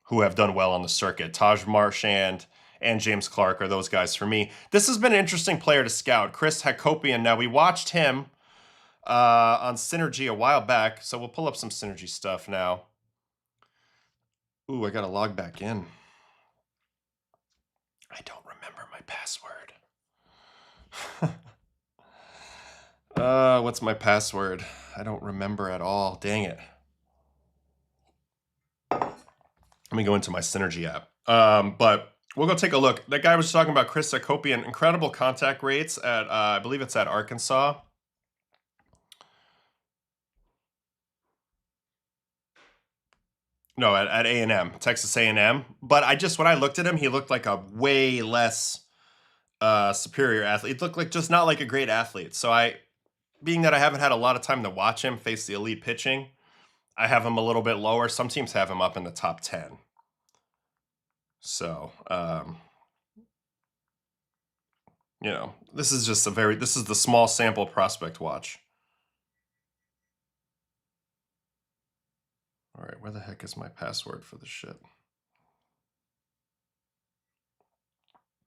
who have done well on the circuit. Taj Marchand and James Clark are those guys for me. This has been an interesting player to scout. Chris Hakopian. Now, we watched him on Synergy a while back, so we'll pull up some Synergy stuff now. Ooh, I got to log back in. I don't remember my password. What's my password? I don't remember at all. Dang it. Let me go into my Synergy app. But we'll go take a look. That guy was talking about Chris Hakopian. Incredible contact rates at, I believe it's at Arkansas. No, at A&M, Texas A&M. But when I looked at him, he looked like a way less superior athlete. He looked like just not like a great athlete. So being that I haven't had a lot of time to watch him face the elite pitching, I have him a little bit lower. Some teams have him up in the top 10. So, this is just this is the small sample prospect watch. All right, where the heck is my password for this shit?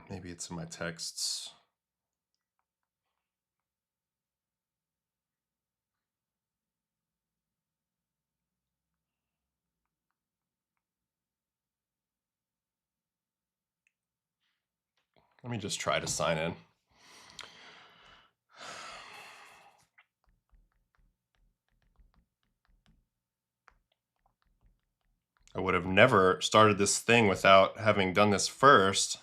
Maybe it's in my texts. Let me just try to sign in. I would have never started this thing without having done this first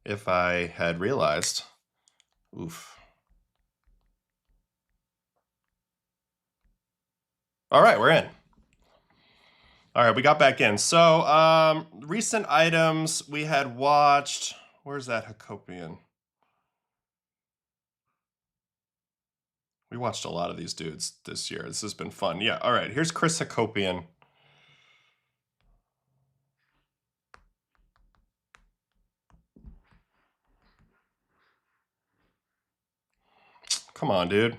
if I had realized. Oof. All right, we're in. All right, we got back in. So, recent items we had watched. Where's that Hakopian? We watched a lot of these dudes this year. This has been fun. Yeah, all right. Here's Chris Hakopian. Come on, dude.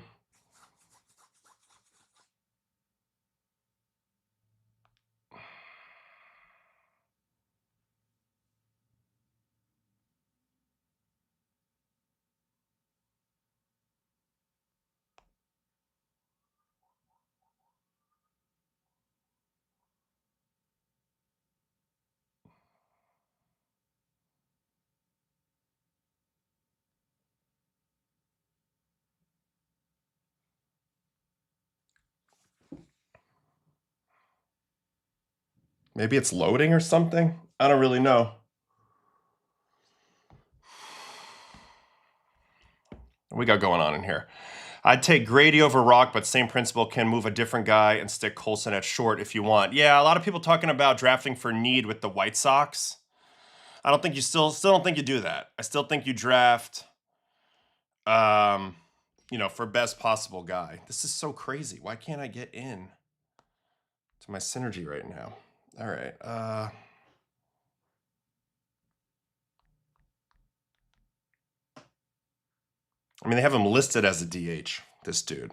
Maybe it's loading or something? I don't really know. What we got going on in here? I'd take Grady over Roch, but same principle, can move a different guy and stick Colson at short if you want. Yeah, a lot of people talking about drafting for need with the White Sox. I don't think you still don't think you do that. I still think you draft for best possible guy. This is so crazy. Why can't I get in to my synergy right now? All right. I mean, they have him listed as a DH, this dude.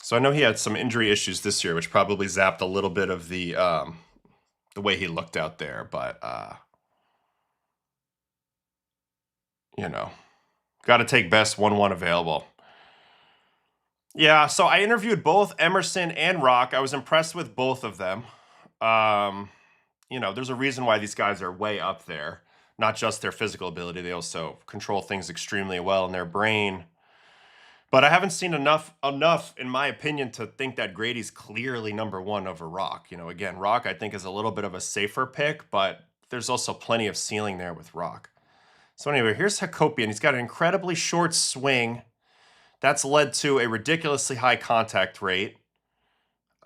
So I know he had some injury issues this year, which probably zapped a little bit of the way he looked out there. But got to take best 1-1 available. Yeah, so I interviewed both Emerson and Roch. I was impressed with both of them. There's a reason why these guys are way up there. Not just their physical ability, they also control things extremely well in their brain. But I haven't seen enough, in my opinion, to think that Grady's clearly number one over Roch. Again, Roch I think is a little bit of a safer pick, but there's also plenty of ceiling there with Roch. So anyway, here's Hakopian. He's got an incredibly short swing. That's led to a ridiculously high contact rate.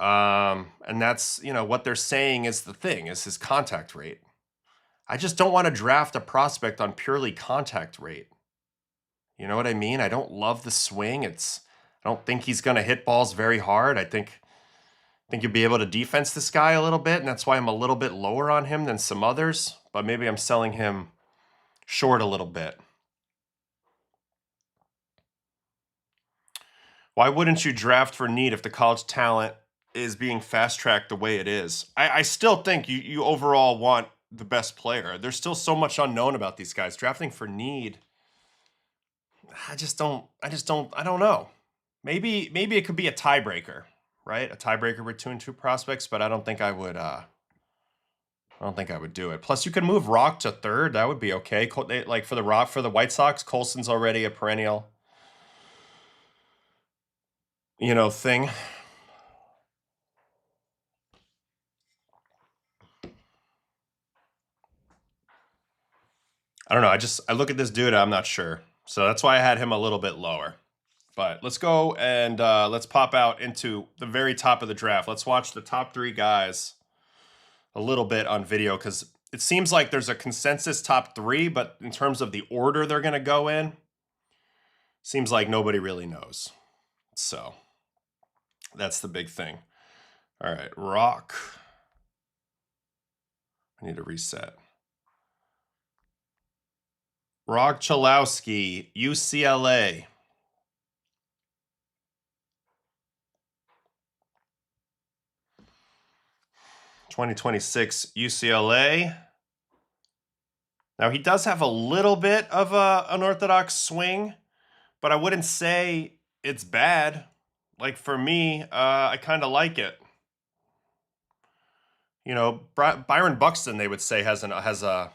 And that's, what they're saying is the thing, is his contact rate. I just don't want to draft a prospect on purely contact rate. You know what I mean? I don't love the swing. I don't think he's going to hit balls very hard. I think you'll be able to defense this guy a little bit, and that's why I'm a little bit lower on him than some others, but maybe I'm selling him short a little bit. Why wouldn't you draft for need if the college talent is being fast-tracked the way it is? I still think you overall want the best player. There's still so much unknown about these guys. Drafting for need, I don't know. Maybe it could be a tiebreaker, right? A tiebreaker with 2 and 2 prospects, but I don't think I would do it. Plus, you can move Roch to third. That would be okay. Like for the White Sox, Colson's already a perennial, thing. I don't know. I look at this dude, I'm not sure. So that's why I had him a little bit lower. But let's go and let's pop out into the very top of the draft. Let's watch the top 3 guys a little bit on video because it seems like there's a consensus top 3, but in terms of the order they're going to go in, seems like nobody really knows. So that's the big thing. All right, Roch. I need to reset. Roch Cholowsky, UCLA. (2026) UCLA. Now he does have a little bit of a unorthodox swing, but I wouldn't say it's bad. Like for me, I kind of like it. You know, Byron Buxton, they would say has an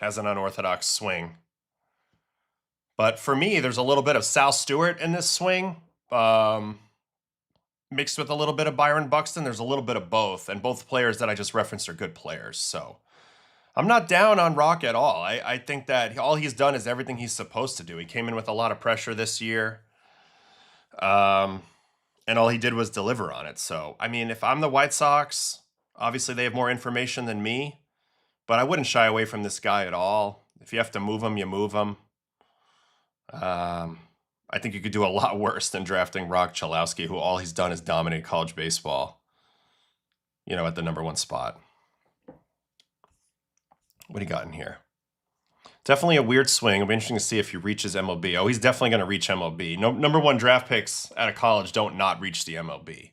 unorthodox swing. But for me, there's a little bit of Sal Stewart in this swing, mixed with a little bit of Byron Buxton. There's a little bit of both, and both players that I just referenced are good players. So I'm not down on Roch at all. I think that all he's done is everything he's supposed to do. He came in with a lot of pressure this year, and all he did was deliver on it. So, I mean, if I'm the White Sox, obviously they have more information than me, but I wouldn't shy away from this guy at all. If you have to move him, you move him. I think you could do a lot worse than drafting Roch Cholowsky, who all he's done is dominate college baseball, you know, at the #1 spot. What do you got in here? Definitely a weird swing. It'll be interesting to see if he reaches MLB. Oh, he's definitely going to reach MLB. No, #1 draft picks out of college don't not reach the MLB.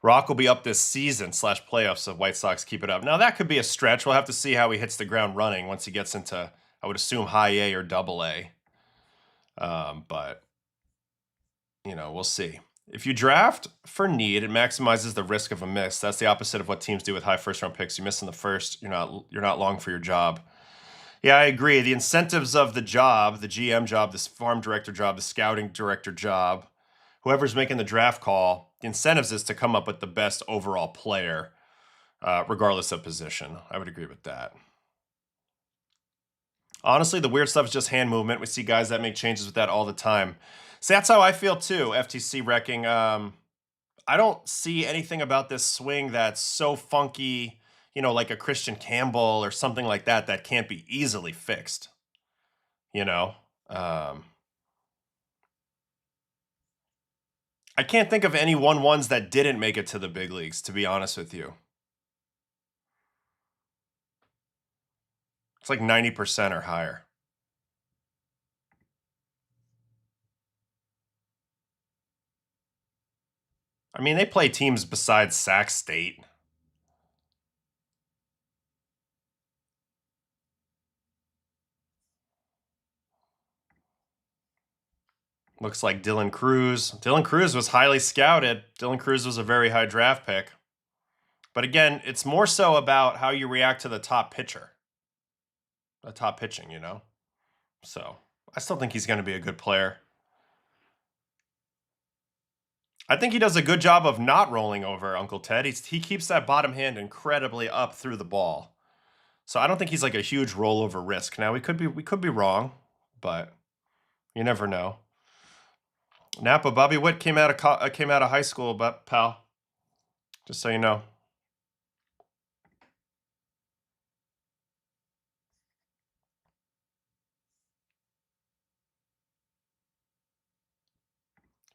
Roch will be up this season /playoffs if White Sox keep it up. Now, that could be a stretch. We'll have to see how he hits the ground running once he gets into, I would assume, high A or double A. But, you know, we'll see. If you draft for need, it maximizes the risk of a miss. That's the opposite of what teams do with high first-round picks. You miss in the first, you're not long for your job. Yeah, I agree. The incentives of the job, the GM job, this farm director job, the scouting director job, whoever's making the draft call, the incentives is to come up with the best overall player, regardless of position. I would agree with that. Honestly, the weird stuff is just hand movement. We see guys that make changes with that all the time. So that's how I feel too, FTC wrecking. I don't see anything about this swing that's so funky, you know, like a Christian Campbell or something like that, that can't be easily fixed, you know? I can't think of any 1-1s that didn't make it to the big leagues, to be honest with you. It's like 90% or higher. I mean, they play teams besides Sac State. Looks like Dylan Cruz. Dylan Cruz was highly scouted. Dylan Cruz was a very high draft pick. But again, it's more so about how you react to the top pitcher. The top pitching, you know? So, I still think he's going to be a good player. I think he does a good job of not rolling over Uncle Ted. He keeps that bottom hand incredibly up through the ball. So I don't think he's like a huge rollover risk. Now we could be wrong, but you never know. Napa, Bobby Witt came out of high school, but pal, just so you know.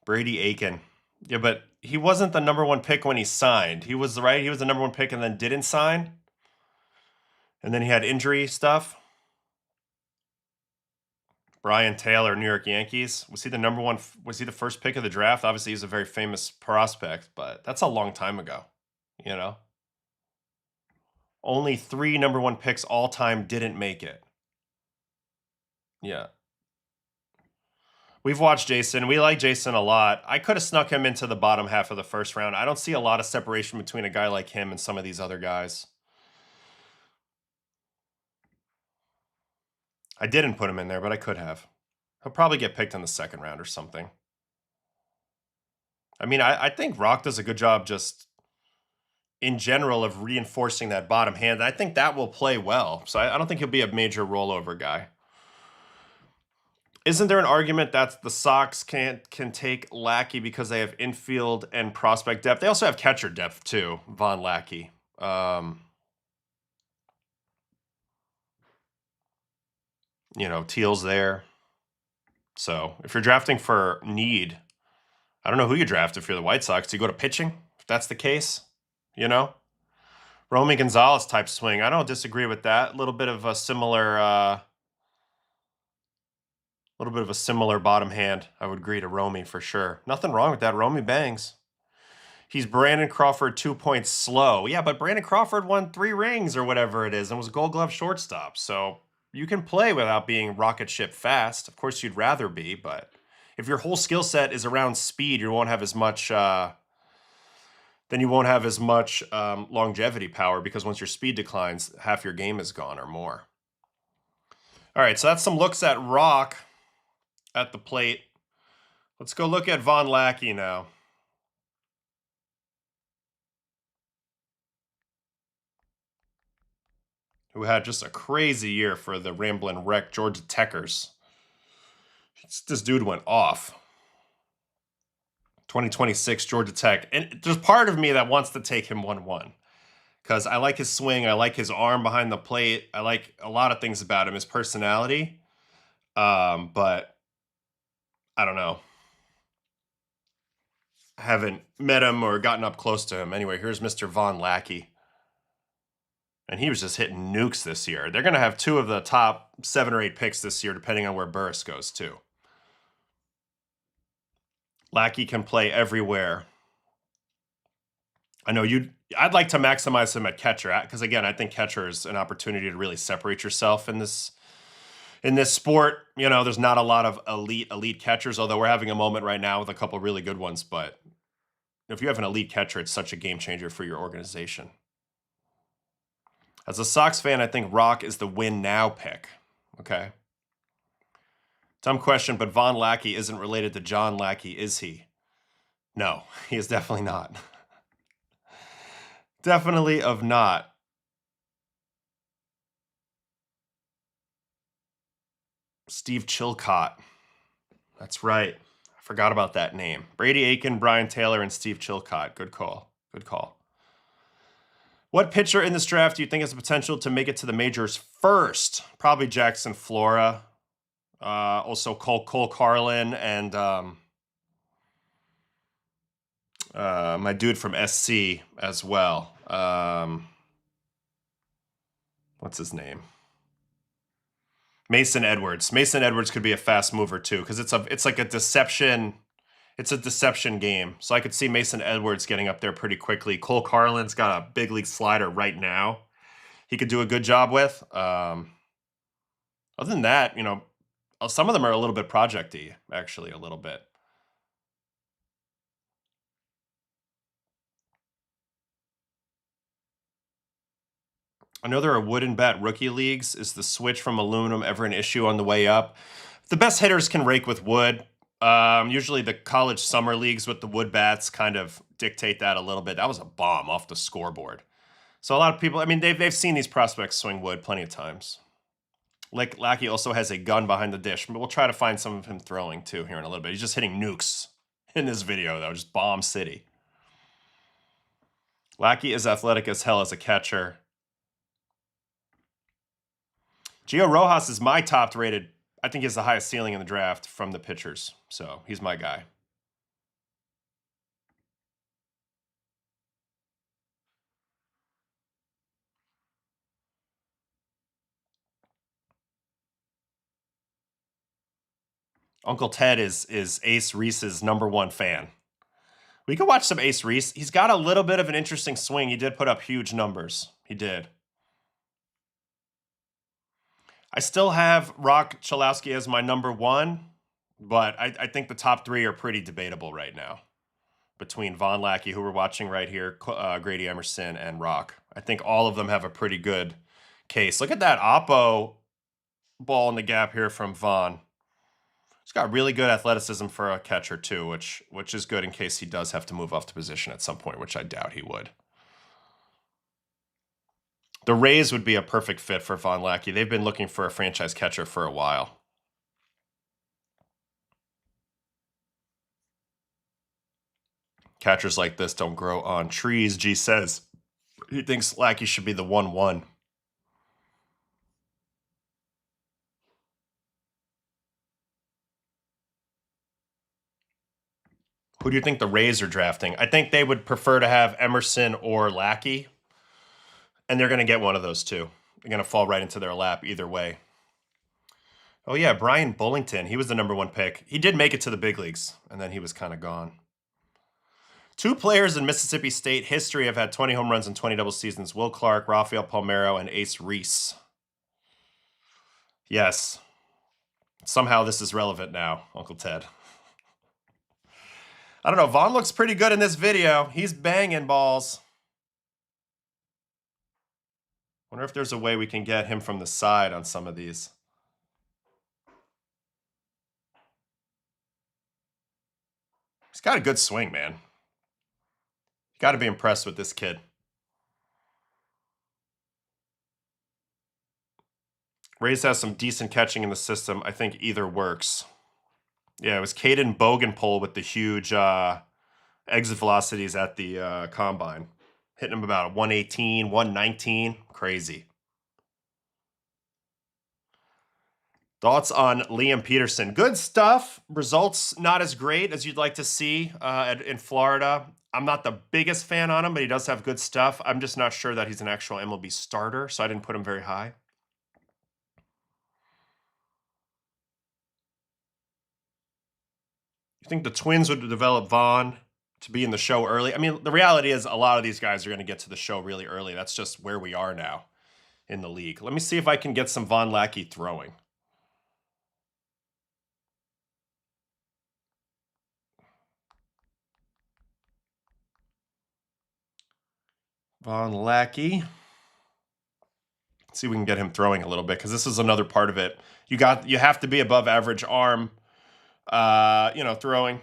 Grady Aiken. Yeah, but he wasn't the #1 pick when he signed. He was the #1 pick and then didn't sign. And then he had injury stuff. Brian Taylor, New York Yankees. Was he the #1? Was he the first pick of the draft? Obviously, he's a very famous prospect, but that's a long time ago, you know? Only 3 #1 picks all time didn't make it. Yeah. We've watched Jason. We like Jason a lot. I could have snuck him into the bottom half of the first round. I don't see a lot of separation between a guy like him and some of these other guys. I didn't put him in there, but I could have. He'll probably get picked in the second round or something. I mean, I think Roch does a good job just in general of reinforcing that bottom hand. I think that will play well. So I don't think he'll be a major rollover guy. Isn't there an argument that the Sox can take Lackey because they have infield and prospect depth? They also have catcher depth too, Vahn Lackey. You know, Teal's there. So if you're drafting for need, I don't know who you draft if you're the White Sox. Do you go to pitching if that's the case? You know? Romy Gonzalez type swing. I don't disagree with that. A little bit of a similar bottom hand. I would agree to Romy for sure. Nothing wrong with that. Romy bangs. He's Brandon Crawford 2 points slow. Yeah, but Brandon Crawford won 3 rings or whatever it is and was a Gold Glove shortstop. So you can play without being rocket ship fast. Of course, you'd rather be, but if your whole skill set is around speed, you won't have as much. Then you won't have as much longevity power because once your speed declines, half your game is gone or more. All right, so that's some looks at Roch at the plate. Let's go look at Vahn Lackey now. Who had just a crazy year for the Ramblin' Wreck Georgia Techers. This dude went off. 2026 Georgia Tech. And there's part of me that wants to take him 1-1. Because I like his swing. I like his arm behind the plate. I like a lot of things about him. His personality. But I don't know. I haven't met him or gotten up close to him. Anyway, here's Mr. Vahn Lackey. And he was just hitting nukes this year. They're going to have 2 of the top 7 or 8 picks this year, depending on where Burris goes, too. Lackey can play everywhere. I know I'd like to maximize him at catcher, because, again, I think catcher is an opportunity to really separate yourself in this sport. You know, there's not a lot of elite catchers, although we're having a moment right now with a couple really good ones. But if you have an elite catcher, it's such a game changer for your organization. As a Sox fan, I think Roch is the win now pick. Okay. Dumb question, but Vahn Lackey isn't related to John Lackey, is he? No, he is definitely not. Definitely of not. Steve Chilcott. That's right. I forgot about that name. Brady Aiken, Brian Taylor, and Steve Chilcott. Good call. Good call. What pitcher in this draft do you think has the potential to make it to the majors first? Probably Jackson Flora. Also Cole Carlin and my dude from SC as well. What's his name? Mason Edwards. Mason Edwards could be a fast mover too, because it's like a deception. It's a deception game. So I could see Mason Edwards getting up there pretty quickly. Cole Carlin's got a big league slider right now. He could do a good job with. Other than that, you know, some of them are a little bit project-y, actually, a little bit. I know there are wooden bat rookie leagues. Is the switch from aluminum ever an issue on the way up? The best hitters can rake with wood. Usually the college summer leagues with the wood bats kind of dictate that a little bit. That was a bomb off the scoreboard. So a lot of people, I mean, they've seen these prospects swing wood plenty of times. Like Lackey also has a gun behind the dish, but we'll try to find some of him throwing too here in a little bit. He's just hitting nukes in this video, though, just bomb city. Lackey is athletic as hell as a catcher. Gio Rojas is my top rated. I think he has the highest ceiling in the draft from the pitchers. So he's my guy. Uncle Ted is Ace Reese's #1 fan. We could watch some Ace Reese. He's got a little bit of an interesting swing. He did put up huge numbers. He did. I still have Roch Cholowsky as my #1, but I think the top 3 are pretty debatable right now. Between Vahn Lackey, who we're watching right here, Grady Emerson, and Roch. I think all of them have a pretty good case. Look at that Oppo ball in the gap here from Vahn. He's got really good athleticism for a catcher too, which is good in case he does have to move off the position at some point, which I doubt he would. The Rays would be a perfect fit for Vahn Lackey. They've been looking for a franchise catcher for a while. Catchers like this don't grow on trees, G says. He thinks Lackey should be the 1-1. Who do you think the Rays are drafting? I think they would prefer to have Emerson or Lackey. And they're going to get one of those two. They're going to fall right into their lap either way. Oh, yeah, Brian Bullington. He was the #1 pick. He did make it to the big leagues, and then he was kind of gone. 2 players in Mississippi State history have had 20 home runs and 20 double seasons. Will Clark, Rafael Palmeiro, and Ace Reese. Yes. Somehow this is relevant now, Uncle Ted. I don't know. Vaughn looks pretty good in this video. He's banging balls. Wonder if there's a way we can get him from the side on some of these. He's got a good swing, man. You got to be impressed with this kid. Rays has some decent catching in the system. I think either works. Yeah, it was Caden Bogenpohl with the huge exit velocities at the combine. Hitting him about 118, 119. Crazy. Thoughts on Liam Peterson? Good stuff. Results not as great as you'd like to see in Florida. I'm not the biggest fan on him, but he does have good stuff. I'm just not sure that he's an actual MLB starter, so I didn't put him very high. You think the Twins would develop Vaughn to be in the show early? I mean, the reality is a lot of these guys are going to get to the show really early. That's just where we are now in the league. Let me see if I can get some Vahn Lackey throwing. Vahn Lackey. Let's see if we can get him throwing a little bit, because this is another part of it. You have to be above average arm, throwing.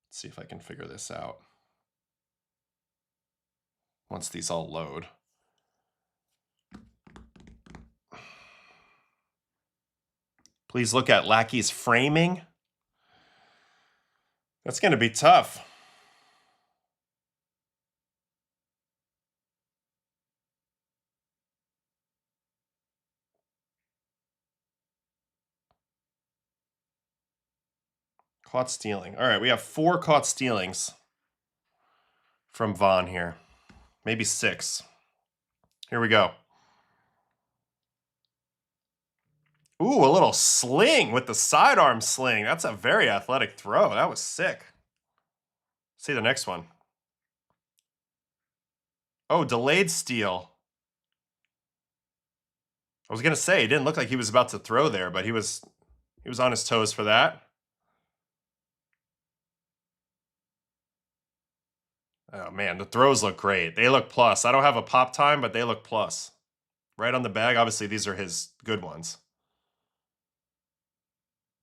Let's see if I can figure this out once these all load. Please look at Lackey's framing. That's going to be tough. Caught stealing. All right, we have 4 caught stealings from Vaughn here. Maybe 6. Here we go. Ooh, a little sling with the sidearm sling. That's a very athletic throw. That was sick. See the next one. Oh, delayed steal. I was going to say, it didn't look like he was about to throw there, but he was on his toes for that. Oh, man, the throws look great. They look plus. I don't have a pop time, but they look plus. Right on the bag. Obviously, these are his good ones.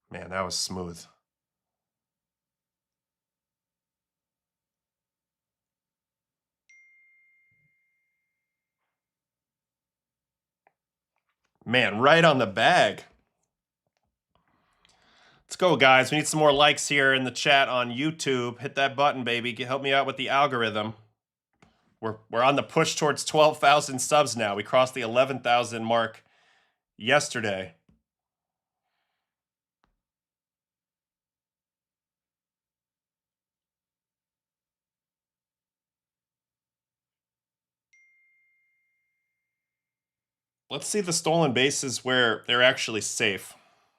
Man, that was smooth. Man, right on the bag. Let's go, guys. We need some more likes here in the chat on YouTube. Hit that button, baby. Help me out with the algorithm. We're on the push towards 12,000 subs now. We crossed the 11,000 mark yesterday. Let's see the stolen bases where they're actually safe.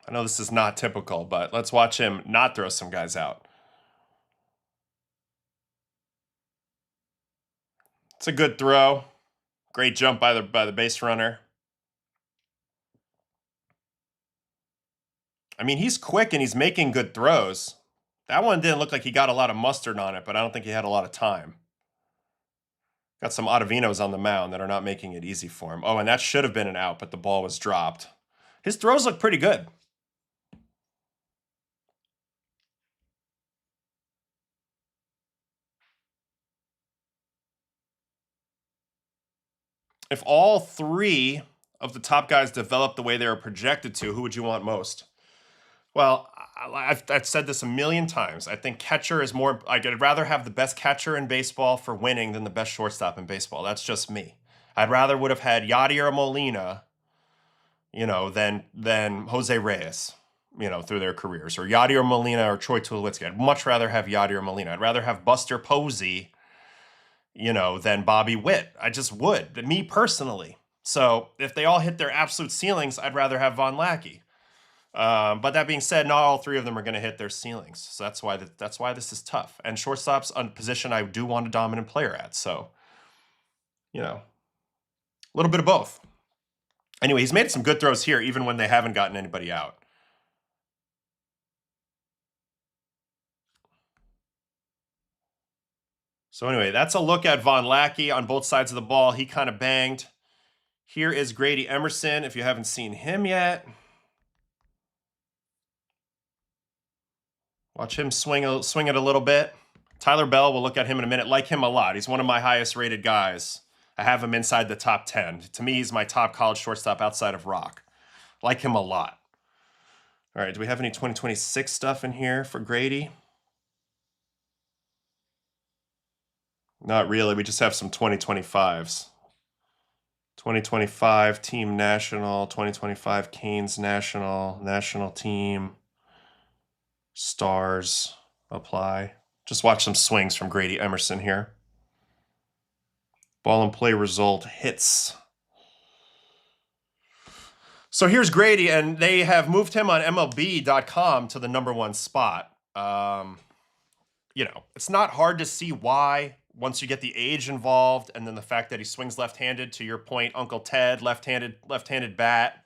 I know this is not typical, but let's watch him not throw some guys out. It's a good throw. Great jump by the base runner. I mean, he's quick and he's making good throws. That one didn't look like he got a lot of mustard on it, but I don't think he had a lot of time. Got some Ottavinos on the mound that are not making it easy for him. Oh, and that should have been an out, but the ball was dropped. His throws look pretty good. If all three of the top guys develop the way they were projected to, who would you want most? Well, I've said this a million times. I think catcher is more. I'd rather have the best catcher in baseball for winning than the best shortstop in baseball. That's just me. I'd rather would have had Yadier Molina, than Jose Reyes, through their careers, or Yadier Molina or Troy Tulowitzki. I'd much rather have Yadier Molina. I'd rather have Buster Posey, than Bobby Witt. I just would, me personally. So if they all hit their absolute ceilings, I'd rather have Vahn Lackey. But that being said, not all three of them are going to hit their ceilings. So that's why this is tough. And shortstop's a position I do want a dominant player at. So, a little bit of both. Anyway, he's made some good throws here, even when they haven't gotten anybody out. So anyway, that's a look at Vahn Lackey on both sides of the ball. He kind of banged. Here is Grady Emerson, if you haven't seen him yet. Watch him swing it a little bit. Tyler Bell, we'll look at him in a minute. Like him a lot. He's one of my highest rated guys. I have him inside the top 10. To me, he's my top college shortstop outside of Roch. Like him a lot. All right, do we have any 2026 stuff in here for Grady? Not really. We just have some 2025s. 2025 Team National, 2025 Canes National Team, Stars, apply. Just watch some swings from Grady Emerson here. Ball and play result, hits. So here's Grady, and they have moved him on MLB.com to the #1 spot. It's not hard to see why once you get the age involved, and then the fact that he swings left-handed. To your point, Uncle Ted, left-handed bat.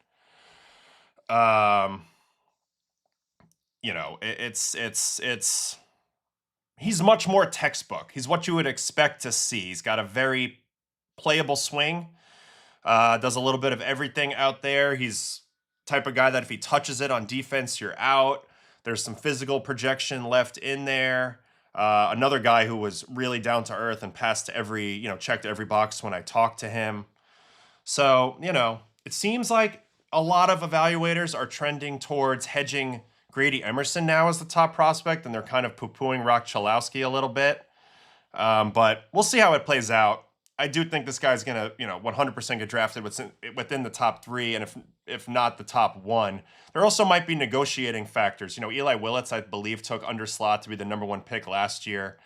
He's much more textbook. He's what you would expect to see. He's got a very playable swing. Does a little bit of everything out there. He's the type of guy that if he touches it on defense, you're out. There's some physical projection left in there. Another guy who was really down to earth and passed checked every box when I talked to him. So, it seems like a lot of evaluators are trending towards hedging Grady Emerson now as the top prospect, and they're kind of poo-pooing Roch Cholowsky a little bit. But we'll see how it plays out. I do think this guy's going to, 100% get drafted within the top 3, and if not the top 1. There also might be negotiating factors. Eli Willits, I believe, took under slot to be the #1 pick last year,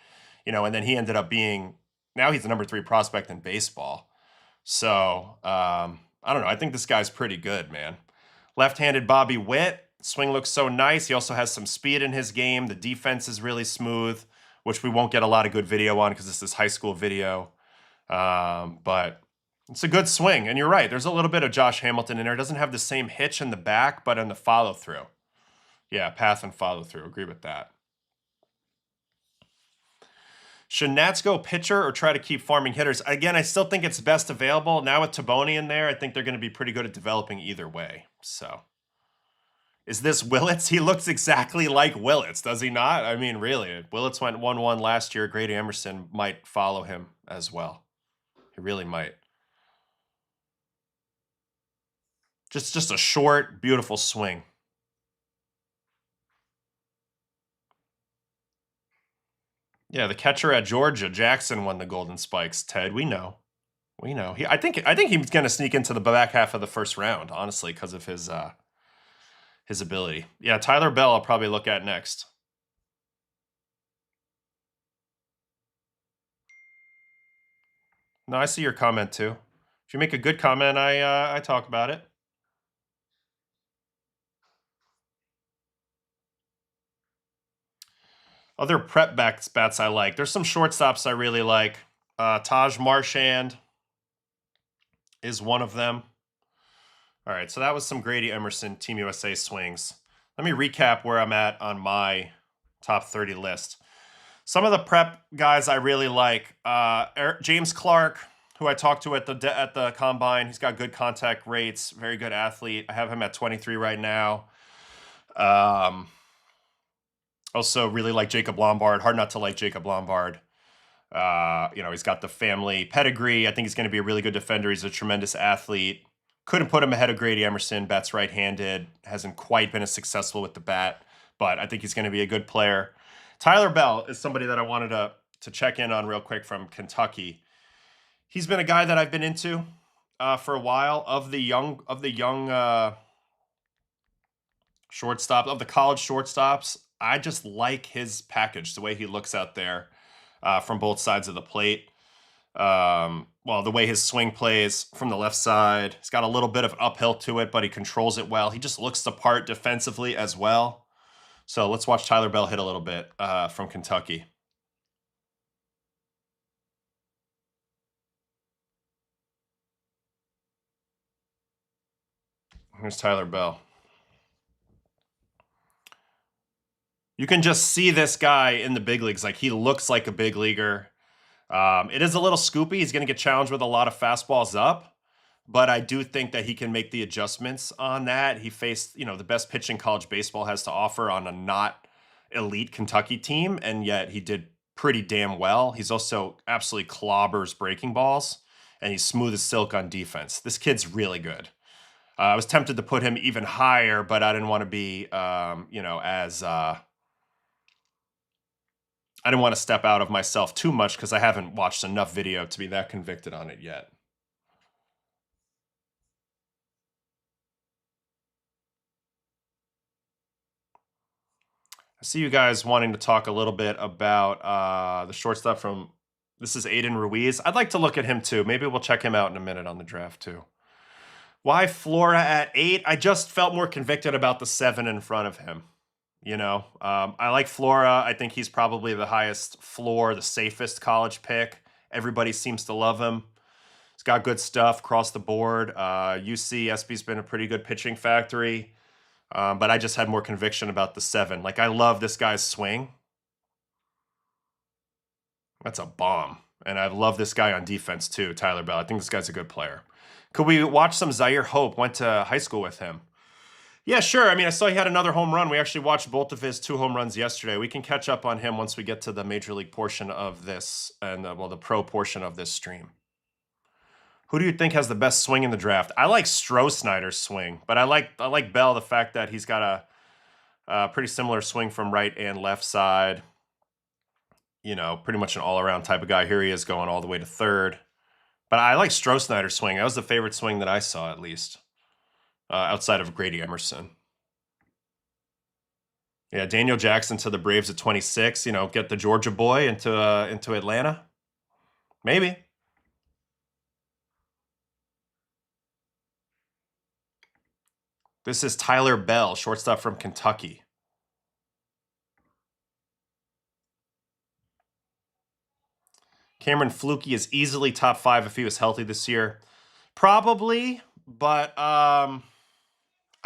and then he ended up now he's the #3 prospect in baseball. So, I don't know. I think this guy's pretty good, man. Left-handed Bobby Witt. Swing looks so nice. He also has some speed in his game. The defense is really smooth, which we won't get a lot of good video on because this is high school video. But it's a good swing. And you're right. There's a little bit of Josh Hamilton in there. It doesn't have the same hitch in the back, but in the follow-through. Yeah, path and follow-through. Agree with that. Should Nats go pitcher or try to keep farming hitters? Again, I still think it's best available. Now with Taboni in there, I think they're going to be pretty good at developing either way. So, is this Willits? He looks exactly like Willits, does he not? I mean, really. Willits went 1-1 last year. Grady Emerson might follow him as well. He really might. Just a short, beautiful swing. Yeah, the catcher at Georgia, Jackson, won the Golden Spikes. Ted, we know. I think he's going to sneak into the back half of the first round, honestly, because of his ability. Yeah, Tyler Bell I'll probably look at next. No, I see your comment too. If you make a good comment, I talk about it. Other prep bats I like. There's some shortstops I really like. Taj Marchand is one of them. All right, so that was some Grady Emerson Team USA swings. Let me recap where I'm at on my top 30 list. Some of the prep guys I really like. James Clark, who I talked to at the combine. He's got good contact rates, very good athlete. I have him at 23 right now. Also really like Jacob Lombard. Hard not to like Jacob Lombard. He's got the family pedigree. I think he's going to be a really good defender. He's a tremendous athlete. Couldn't put him ahead of Grady Emerson. Bats right-handed. Hasn't quite been as successful with the bat, but I think he's going to be a good player. Tyler Bell is somebody that I wanted to check in on real quick from Kentucky. He's been a guy that I've been into for a while. Of the young shortstop, of the college shortstops, I just like his package, the way he looks out there from both sides of the plate. The way his swing plays from the left side, he's got a little bit of uphill to it, but he controls it well. He just looks the part defensively as well. So let's watch Tyler Bell hit a little bit from Kentucky. Here's Tyler Bell. You can just see this guy in the big leagues. Like, he looks like a big leaguer. It is a little scoopy. He's going to get challenged with a lot of fastballs up, but I do think that he can make the adjustments on that. He faced, the best pitching college baseball has to offer on a not elite Kentucky team, and yet he did pretty damn well. He's also absolutely clobbers breaking balls, and he's smooth as silk on defense. This kid's really good. I was tempted to put him even higher, but I didn't want to be, I didn't want to step out of myself too much because I haven't watched enough video to be that convicted on it yet. I see you guys wanting to talk a little bit about the shortstop from, this is Aiden Ruiz. I'd like to look at him too. Maybe we'll check him out in a minute on the draft too. Why Flora at 8? I just felt more convicted about the 7 in front of him. I like Flora. I think he's probably the highest floor, the safest college pick. Everybody seems to love him. He's got good stuff across the board. SB's been a pretty good pitching factory. But I just had more conviction about the 7. Like, I love this guy's swing. That's a bomb. And I love this guy on defense too, Tyler Bell. I think this guy's a good player. Could we watch some Zaire Hope? Went to high school with him. Yeah, sure. I mean, I saw he had another home run. We actually watched both of his 2 home runs yesterday. We can catch up on him once we get to the major league portion of this and the pro portion of this stream. Who do you think has the best swing in the draft? I like Stroh-Snyder's swing, but I like Bell, the fact that he's got a pretty similar swing from right and left side. Pretty much an all-around type of guy. Here he is going all the way to third. But I like Stroh-Snyder's swing. That was the favorite swing that I saw, at least. Outside of Grady Emerson. Yeah, Daniel Jackson to the Braves at 26. Get the Georgia boy into Atlanta. Maybe. This is Tyler Bell, shortstop from Kentucky. Cameron Flukie is easily top 5 if he was healthy this year. Probably, but I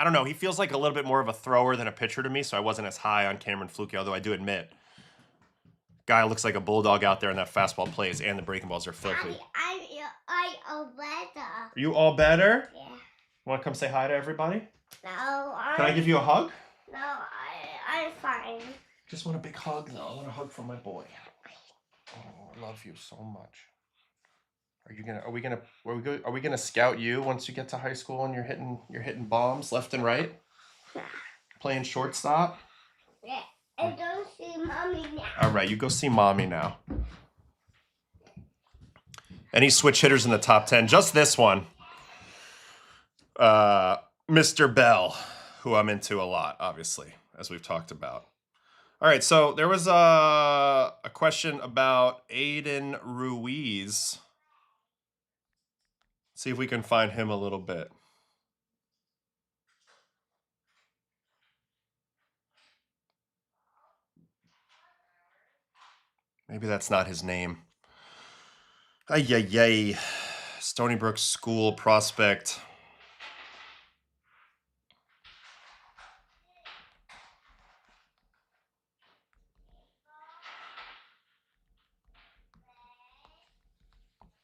don't know. He feels like a little bit more of a thrower than a pitcher to me, so I wasn't as high on Cameron Flukie, although I do admit, guy looks like a bulldog out there, and that fastball plays, and the breaking balls are filthy. I'm all better. Are you all better? Yeah. Want to come say hi to everybody? No. Can I give you a hug? No, I'm fine. Just want a big hug, though. I want a hug from my boy. Oh, I love you so much. Are we gonna scout you once you get to high school and you're hitting bombs left and right? Yeah. Playing shortstop? Yeah. And go see mommy now. All right, you go see mommy now. Any switch hitters in the top 10? Just this one. Mr. Bell, who I'm into a lot, obviously, as we've talked about. All right, so there was a question about Aiden Ruiz. See if we can find him a little bit. Maybe that's not his name. Ay. Stony Brook School prospect.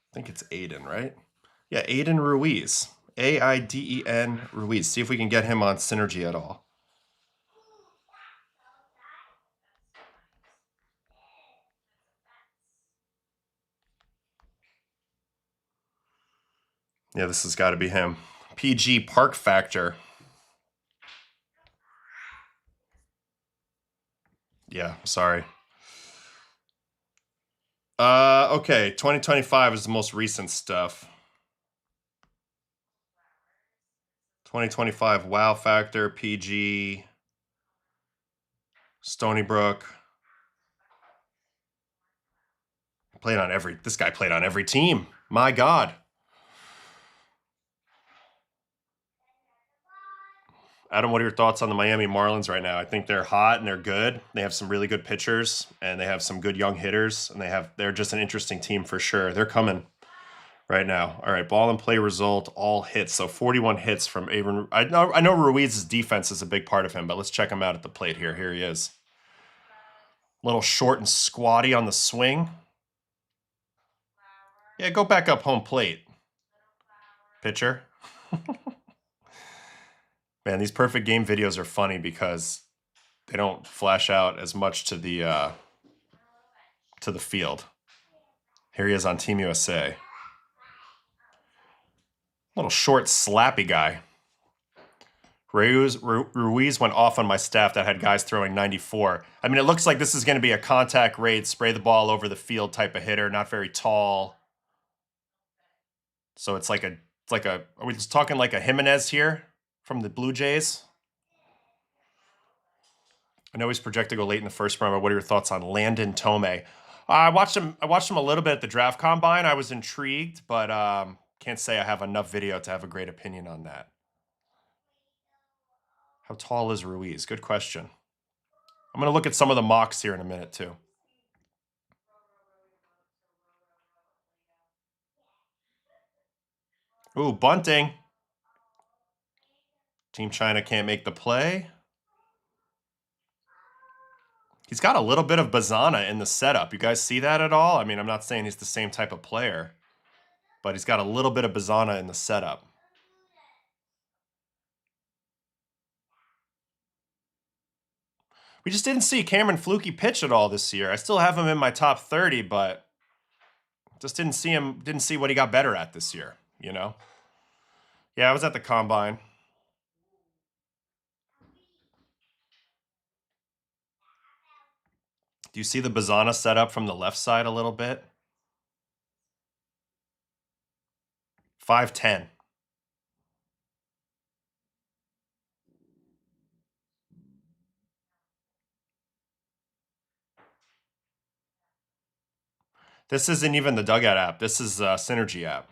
I think it's Aiden, right? Yeah, Aiden Ruiz. Aiden Ruiz. See if we can get him on Synergy at all. Yeah, this has got to be him. PG Park Factor. Yeah, sorry. Okay, 2025 is the most recent stuff. 2025 Wow Factor, PG, Stony Brook. This guy played on every team. My God. Adam, what are your thoughts on the Miami Marlins right now? I think they're hot and they're good. They have some really good pitchers and they have some good young hitters and they're just an interesting team for sure. They're coming right now. All right, ball and play result, all hits. So 41 hits from Aiden. I know Ruiz's defense is a big part of him, but let's check him out at the plate here. Here he is. Little short and squatty on the swing. Yeah, go back up home plate. Pitcher. Man, these perfect game videos are funny because they don't flash out as much to the field. Here he is on Team USA. Little short, slappy guy. Ruiz went off on my staff that had guys throwing 94. I mean, it looks like this is going to be a contact rate, spray the ball over the field type of hitter, not very tall. So it's like a, are we just talking like a Jimenez here from the Blue Jays? I know he's projected to go late in the first round, but what are your thoughts on Landon Tomei? I watched him a little bit at the draft combine. I was intrigued, but can't say I have enough video to have a great opinion on that. How tall is Ruiz? Good question. I'm going to look at some of the mocks here in a minute, too. Ooh, bunting. Team China can't make the play. He's got a little bit of Bazana in the setup. You guys see that at all? I mean, I'm not saying he's the same type of player, but he's got a little bit of Bazana in the setup. We just didn't see Cameron Fluky pitch at all this year. I still have him in my top 30, but just didn't see what he got better at this year, you know? Yeah, I was at the combine. Do you see the Bazana setup from the left side a little bit? 5'10". This isn't even the Dugout app. This is a Synergy app.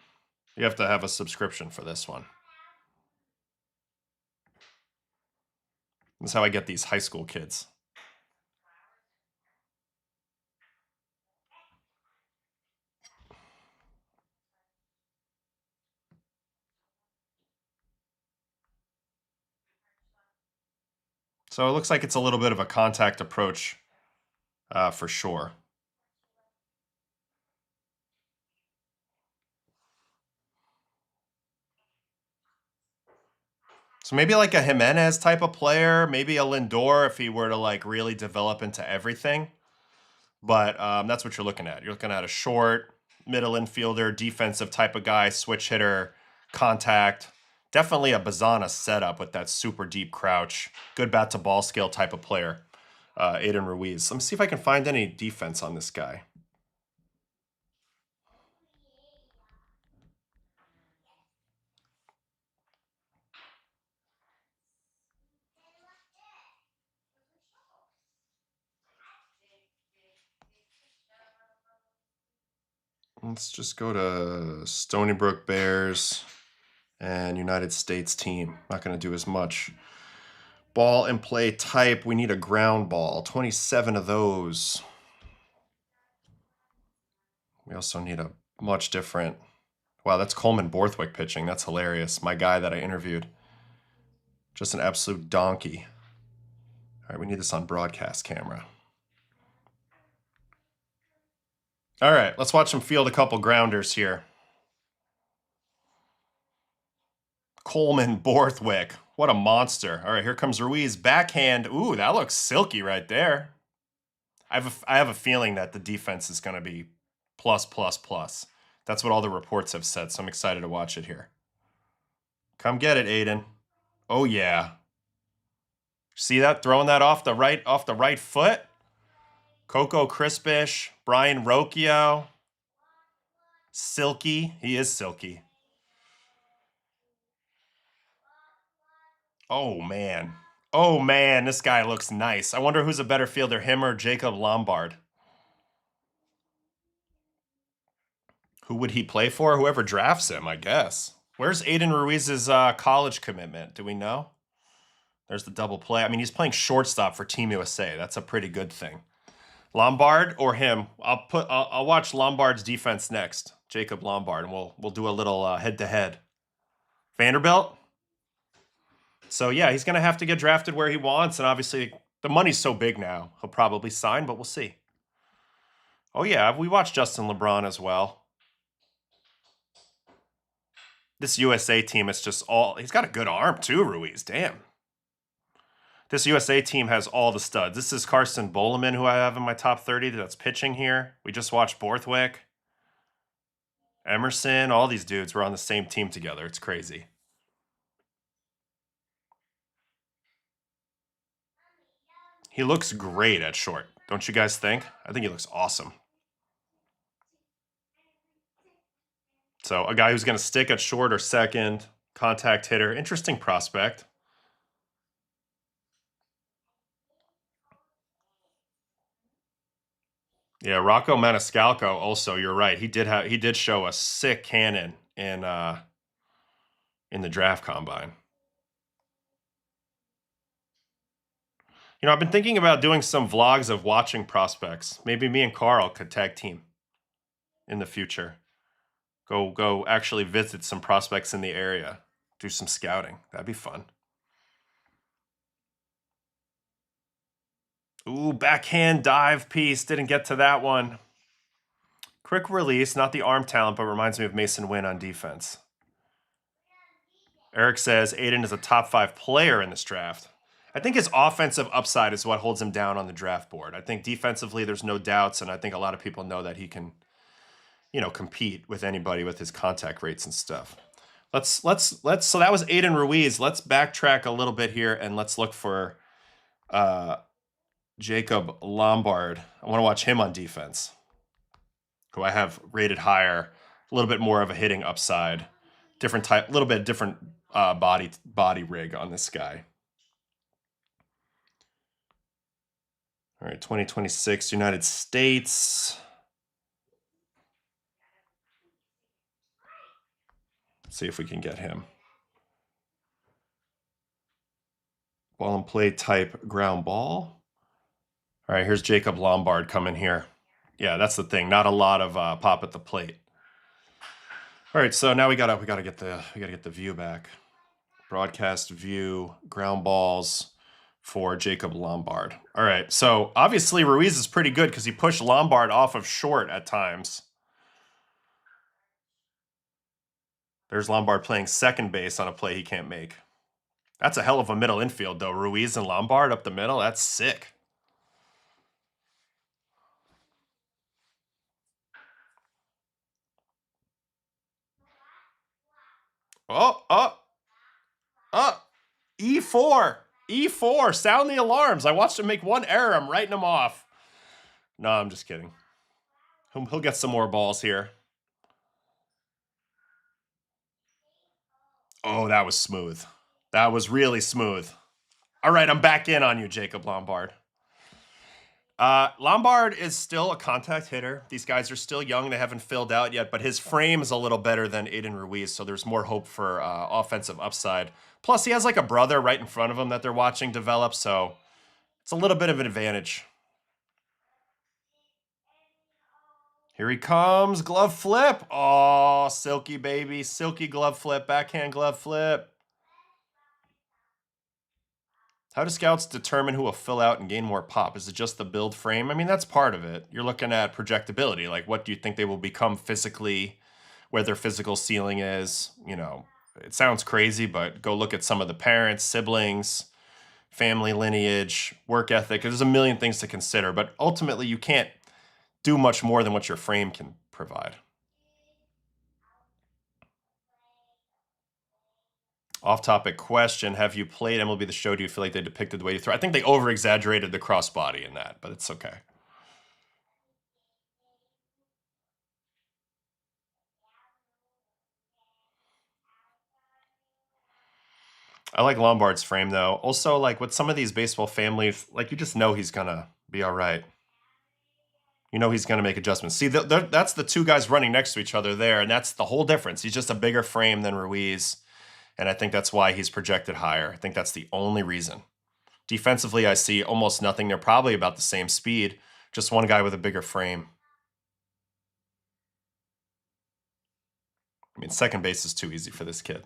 You have to have a subscription for this one. That's how I get these high school kids. So it looks like it's a little bit of a contact approach for sure. So maybe like a Jimenez type of player, maybe a Lindor if he were to like really develop into everything. But that's what you're looking at. You're looking at a short, middle infielder, defensive type of guy, switch hitter, contact. Definitely a Bazana setup with that super deep crouch. Good bat to ball skill type of player. Aiden Ruiz. Let me see if I can find any defense on this guy. Let's just go to Stony Brook Bears and United States team. Not going to do as much. Ball and play type. We need a ground ball. 27 of those. We also need a much different. Wow, that's Coleman Borthwick pitching. That's hilarious. My guy that I interviewed. Just an absolute donkey. All right, we need this on broadcast camera. All right, let's watch him field a couple grounders here. Coleman Borthwick. What a monster. All right, here comes Ruiz. Backhand. Ooh, that looks silky right there. I have a feeling that the defense is going to be plus, plus, plus. That's what all the reports have said, so I'm excited to watch it here. Come get it, Aiden. Oh yeah. See that? Throwing that off the right foot. Coco Crispish, Brian Rocchio. Silky. He is silky. Oh man. Oh man, this guy looks nice. I wonder who's a better fielder, him or Jacob Lombard. Who would he play for? Whoever drafts him, I guess. Where's Aiden Ruiz's college commitment? Do we know? There's the double play. I mean, he's playing shortstop for Team USA. That's a pretty good thing. Lombard or him? I'll watch Lombard's defense next. Jacob Lombard, and we'll do a little head-to-head. Vanderbilt? So yeah, he's gonna have to get drafted where he wants, and obviously the money's so big now. He'll probably sign, but we'll see. Oh yeah, we watched Justin LeBron as well. This USA team is just all... He's got a good arm too, Ruiz. Damn. This USA team has all the studs. This is Carson Boleman, who I have in my top 30 that's pitching here. We just watched Borthwick. Emerson, all these dudes were on the same team together. It's crazy. He looks great at short. Don't you guys think? I think he looks awesome. So a guy who's going to stick at short or second, contact hitter, interesting prospect. Yeah, Rocco Maniscalco also, you're right. He did show a sick cannon in the draft combine. You know, I've been thinking about doing some vlogs of watching prospects. Maybe me and Carl could tag team in the future. Go actually visit some prospects in the area. Do some scouting. That'd be fun. Ooh, backhand dive piece. Didn't get to that one. Quick release, not the arm talent, but reminds me of Mason Wynn on defense. Eric says Aiden is a top 5 player in this draft. I think his offensive upside is what holds him down on the draft board. I think defensively there's no doubts, and I think a lot of people know that he can, you know, compete with anybody with his contact rates and stuff. So that was Aiden Ruiz. Let's backtrack a little bit here and let's look for Jacob Lombard. I want to watch him on defense, who I have rated higher, a little bit more of a hitting upside, different type, a little bit different body rig on this guy. All right, 2026 United States. Let's see if we can get him. Ball and play type ground ball. All right, here's Jacob Lombard coming here. Yeah, that's the thing. Not a lot of pop at the plate. All right, so now we gotta get the view back. Broadcast view, ground balls for Jacob Lombard. All right, so obviously Ruiz is pretty good because he pushed Lombard off of short at times. There's Lombard playing second base on a play he can't make. That's a hell of a middle infield, though. Ruiz and Lombard up the middle. That's sick. Oh. E4. E4. Sound the alarms. I watched him make one error. I'm writing him off. No, I'm just kidding. He'll get some more balls here. Oh, that was smooth. That was really smooth. All right, I'm back in on you, Jacob Lombard. Lombard is still a contact hitter. These guys are still young. They haven't filled out yet, but his frame is a little better than Aiden Ruiz, so there's more hope for offensive upside. Plus, he has like a brother right in front of him that they're watching develop, so it's a little bit of an advantage. Here he comes. Glove flip. Oh, silky baby. Silky glove flip. Backhand glove flip. How do scouts determine who will fill out and gain more pop? Is it just the build frame? I mean, that's part of it. You're looking at projectability. Like, what do you think they will become physically, where their physical ceiling is? You know, it sounds crazy, but go look at some of the parents, siblings, family lineage, work ethic. There's a million things to consider, but ultimately you can't do much more than what your frame can provide. Off-topic question: have you played MLB The Show? Do you feel like they depicted the way you throw? I think they over-exaggerated the crossbody in that, but it's okay. I like Lombard's frame, though. Also, like, with some of these baseball families, like, you just know he's going to be all right. You know he's going to make adjustments. See, that's the two guys running next to each other there, and that's the whole difference. He's just a bigger frame than Ruiz, and I think that's why he's projected higher. I think that's the only reason. Defensively, I see almost nothing. They're probably about the same speed, just one guy with a bigger frame. I mean, second base is too easy for this kid.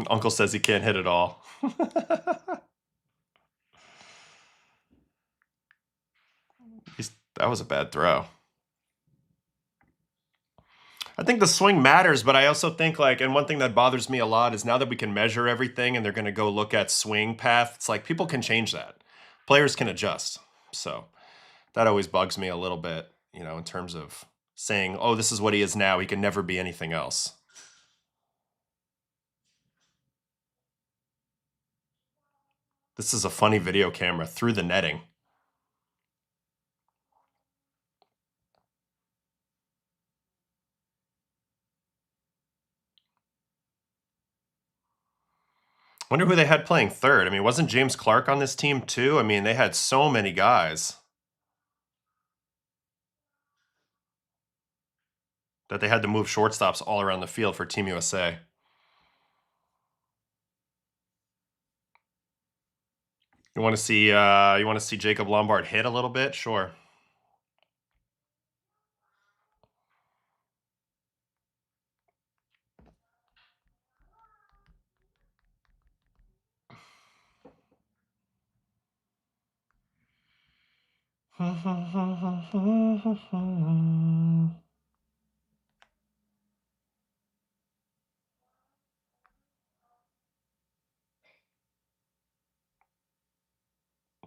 Uncle says he can't hit it all. That was a bad throw. I think the swing matters, but I also think, like, and one thing that bothers me a lot is now that we can measure everything and they're going to go look at swing path, it's like people can change that. Players can adjust. So that always bugs me a little bit, you know, in terms of saying, oh, this is what he is now. He can never be anything else. This is a funny video camera through the netting. Wonder who they had playing third. I mean, wasn't James Clark on this team too? I mean, they had so many guys that they had to move shortstops all around the field for Team USA. You want to see Jacob Lombard hit a little bit? Sure.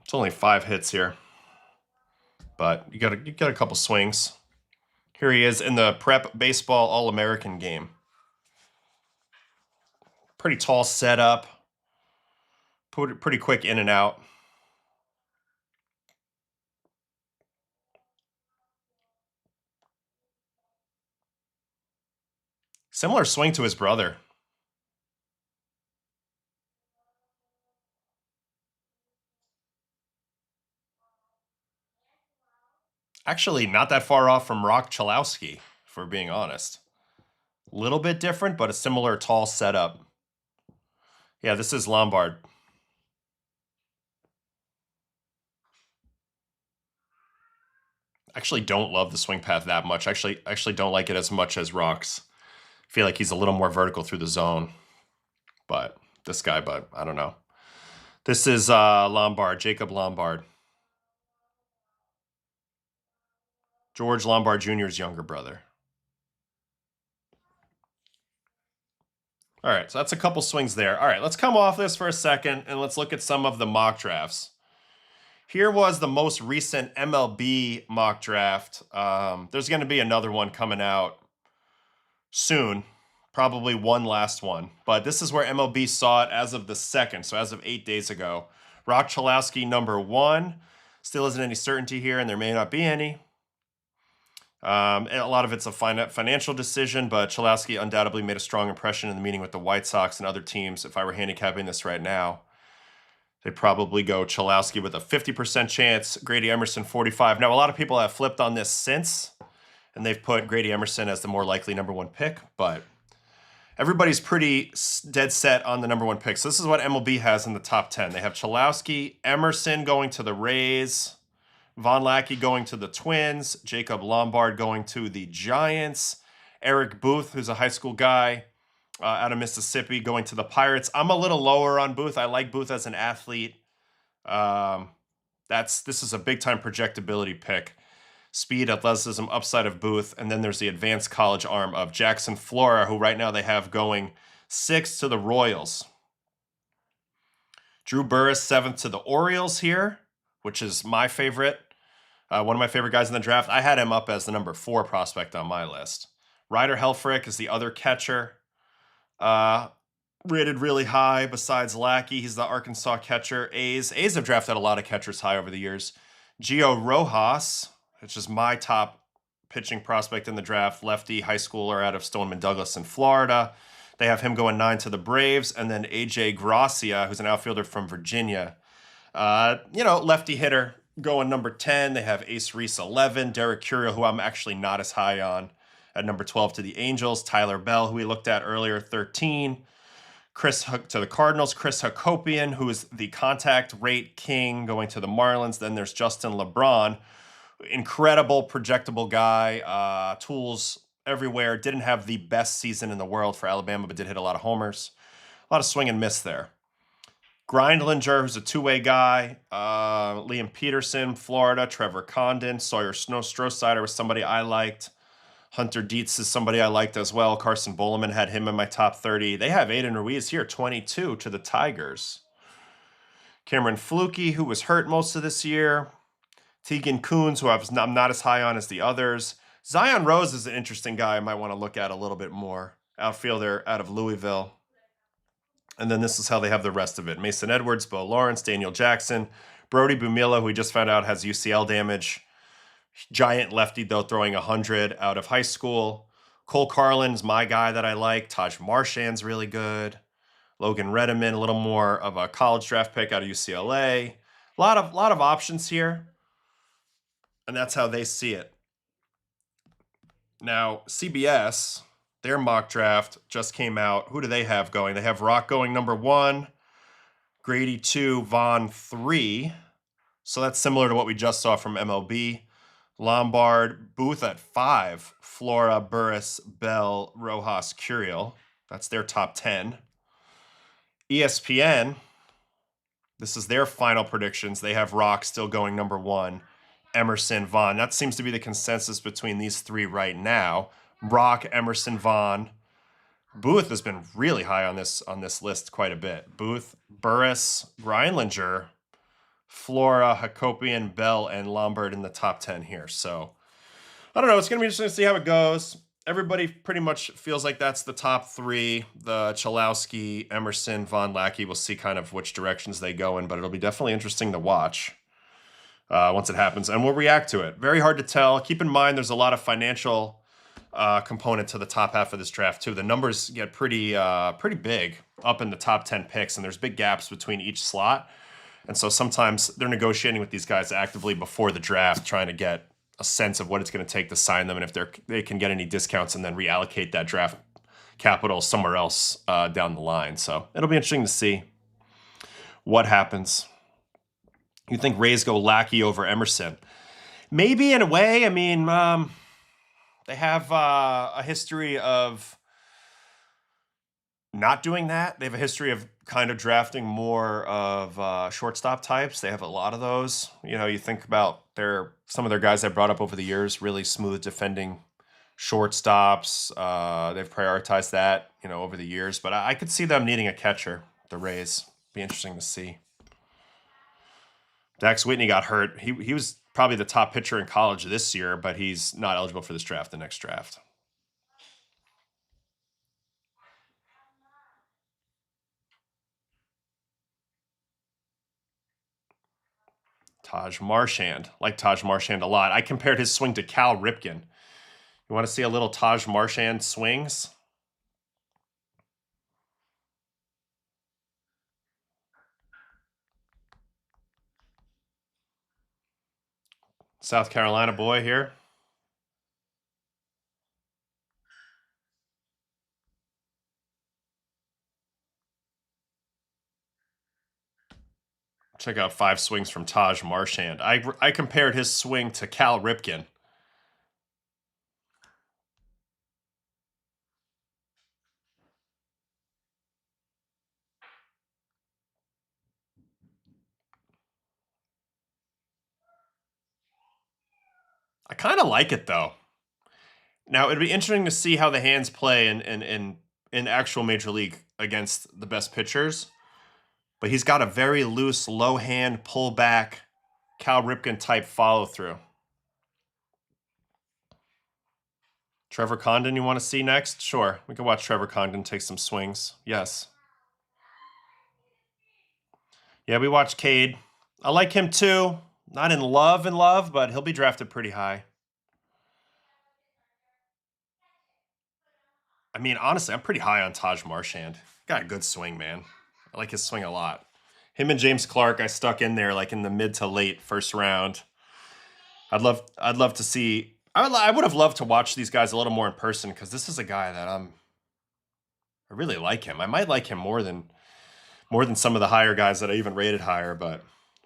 It's only 5 hits here, but you got a couple swings. Here he is in the prep baseball All-American game. Pretty tall setup. Pretty quick in and out. Similar swing to his brother. Actually, not that far off from Roch Cholowsky, if we're being honest. A little bit different, but a similar tall setup. Yeah, this is Lombard. Actually don't love the swing path that much. Actually don't like it as much as Roch's. Feel like he's a little more vertical through the zone. But I don't know. This is Lombard, Jacob Lombard. George Lombard Jr.'s younger brother. All right, so that's a couple swings there. All right, let's come off this for a second, and let's look at some of the mock drafts. Here was the most recent MLB mock draft. There's going to be another one coming out soon, probably one last one. But this is where MLB saw it as of the 2nd, so as of 8 days ago. Roch Cholowsky, number 1. Still isn't any certainty here, and there may not be any. And a lot of it's a financial decision, but Cholowsky undoubtedly made a strong impression in the meeting with the White Sox and other teams. If I were handicapping this right now, they'd probably go Cholowsky with a 50% chance, Grady Emerson 45. Now, a lot of people have flipped on this since, and they've put Grady Emerson as the more likely number 1 pick, but everybody's pretty dead set on the number 1 pick. So this is what MLB has in the top 10. They have Cholowsky, Emerson going to the Rays, Vahn Lackey going to the Twins, Jacob Lombard going to the Giants, Eric Booth, who's a high school guy out of Mississippi, going to the Pirates. I'm a little lower on Booth. I like Booth as an athlete. This is a big-time projectability pick. Speed, athleticism, upside of Booth, and then there's the advanced college arm of Jackson Flora, who right now they have going 6th to the Royals. Drew Burris, 7th to the Orioles here, which is my favorite. One of my favorite guys in the draft. I had him up as the number 4 prospect on my list. Ryder Helfrich is the other catcher. Rated really high besides Lackey. He's the Arkansas catcher. A's have drafted a lot of catchers high over the years. Gio Rojas, which is my top pitching prospect in the draft, lefty, high schooler out of Stoneman Douglas in Florida. They have him going 9 to the Braves. And then AJ Gracia, who's an outfielder from Virginia. Lefty hitter going number 10. They have Ace Reese 11. Derek Curiel, who I'm actually not as high on, at number 12 to the Angels. Tyler Bell, who we looked at earlier, 13. Chris Hook to the Cardinals. Chris Hakopian, who is the contact rate king, going to the Marlins. Then there's Justin LeBron. Incredible, projectable guy. Tools everywhere. Didn't have the best season in the world for Alabama, but did hit a lot of homers. A lot of swing and miss there. Grindlinger, who's a two-way guy. Liam Peterson, Florida. Trevor Condon. Sawyer Strosider was somebody I liked. Hunter Dietz is somebody I liked as well. Carson Boleman had him in my top 30. They have Aiden Ruiz here, 22 to the Tigers. Cameron Flukie, who was hurt most of this year. Tegan Coons, who I'm not as high on as the others. Zion Rose is an interesting guy I might want to look at a little bit more. Outfielder out of Louisville. And then this is how they have the rest of it. Mason Edwards, Bo Lawrence, Daniel Jackson, Brody Bumila, who we just found out has UCL damage. Giant lefty, though, throwing 100 out of high school. Cole Carlin's my guy that I like. Taj Marchand's really good. Logan Redeman, a little more of a college draft pick out of UCLA. A lot of options here. And that's how they see it. Now, CBS, their mock draft just came out. Who do they have going? They have Roch going number 1, Grady 2, Vahn 3. So that's similar to what we just saw from MLB. Lombard, Booth at 5, Flora, Burris, Bell, Rojas, Curiel. That's their top 10. ESPN, this is their final predictions. They have Roch still going number 1, Emerson, Vahn. That seems to be the consensus between these three right now. Roch, Emerson, Vahn. Booth has been really high on this list quite a bit. Booth, Burris, Grindlinger, Flora, Hakopian, Bell, and Lombard in the top 10 here. So, I don't know. It's going to be interesting to see how it goes. Everybody pretty much feels like that's the top 3. The Cholowsky, Emerson, Vahn Lackey. We'll see kind of which directions they go in, but it'll be definitely interesting to watch once it happens. And we'll react to it. Very hard to tell. Keep in mind there's a lot of financial component to the top half of this draft, too. The numbers get pretty big up in the top 10 picks, and there's big gaps between each slot. And so sometimes they're negotiating with these guys actively before the draft, trying to get a sense of what it's going to take to sign them and if they can get any discounts and then reallocate that draft capital somewhere else down the line. So it'll be interesting to see what happens. You think Rays go Lackey over Emerson? Maybe in a way. I mean, they have a history of not doing that. They have a history of kind of drafting more of shortstop types. They have a lot of those. You think about some of their guys they brought up over the years, really smooth defending shortstops. They've prioritized that, over the years. But I could see them needing a catcher, the Rays. Be interesting to see. Dax Whitney got hurt. He was probably the top pitcher in college this year, but he's not eligible for this draft, the next draft. Taj Marchand. Like Taj Marchand a lot. I compared his swing to Cal Ripken. You want to see a little Taj Marchand swings? South Carolina boy here. Check out 5 swings from Taj Marchand. I compared his swing to Cal Ripken. I kind of like it, though. Now, it'd be interesting to see how the hands play in actual Major League against the best pitchers. But he's got a very loose, low hand, pull back, Cal Ripken type follow through. Trevor Condon you want to see next? Sure. We can watch Trevor Condon take some swings. Yes. Yeah, we watched Cade. I like him too. Not in love, but he'll be drafted pretty high. I mean, honestly, I'm pretty high on Taj Marchand. Got a good swing, man. I like his swing a lot. Him and James Clark, I stuck in there like in the mid to late first round. I'd love to see. I would have loved to watch these guys a little more in person because this is a guy that I really like him. I might like him more than some of the higher guys that I even rated higher, but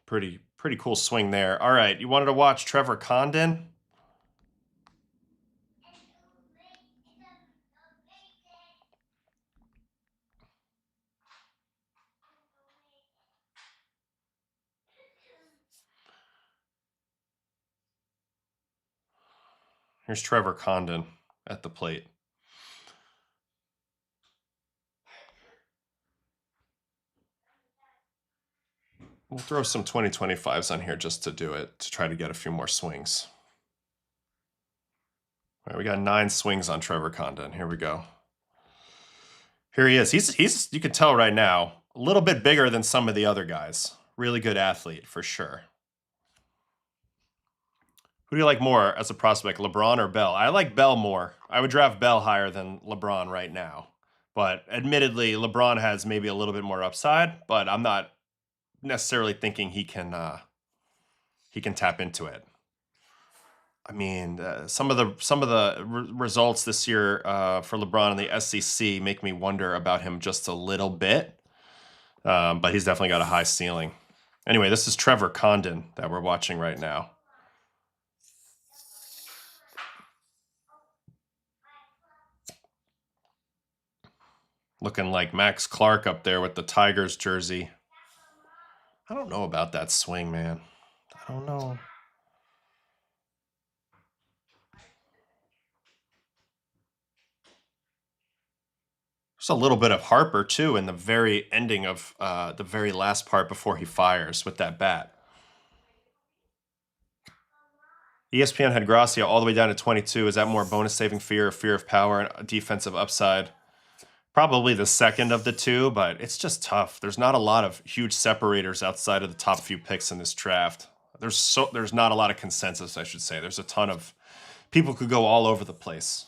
pretty cool swing there. All right, you wanted to watch Trevor Condon? Here's Trevor Condon at the plate. We'll throw some 2025s on here just to do it, to try to get a few more swings. All right, we got 9 swings on Trevor Condon. Here we go. Here he is. He's you can tell right now, a little bit bigger than some of the other guys. Really good athlete for sure. Who do you like more as a prospect, LeBron or Bell? I like Bell more. I would draft Bell higher than LeBron right now. But admittedly, LeBron has maybe a little bit more upside, but I'm not necessarily thinking he can tap into it. I mean, some of the results this year for LeBron in the SEC make me wonder about him just a little bit. But he's definitely got a high ceiling. Anyway, this is Trevor Condon that we're watching right now. Looking like Max Clark up there with the Tigers jersey. I don't know about that swing, man. I don't know. There's a little bit of Harper, too, in the very ending of the very last part before he fires with that bat. ESPN had Gracia all the way down to 22. Is that more bonus saving fear or fear of power and defensive upside? Probably the second of the two, but it's just tough. There's not a lot of huge separators outside of the top few picks in this draft. There's not a lot of consensus, I should say. There's a ton of people could go all over the place.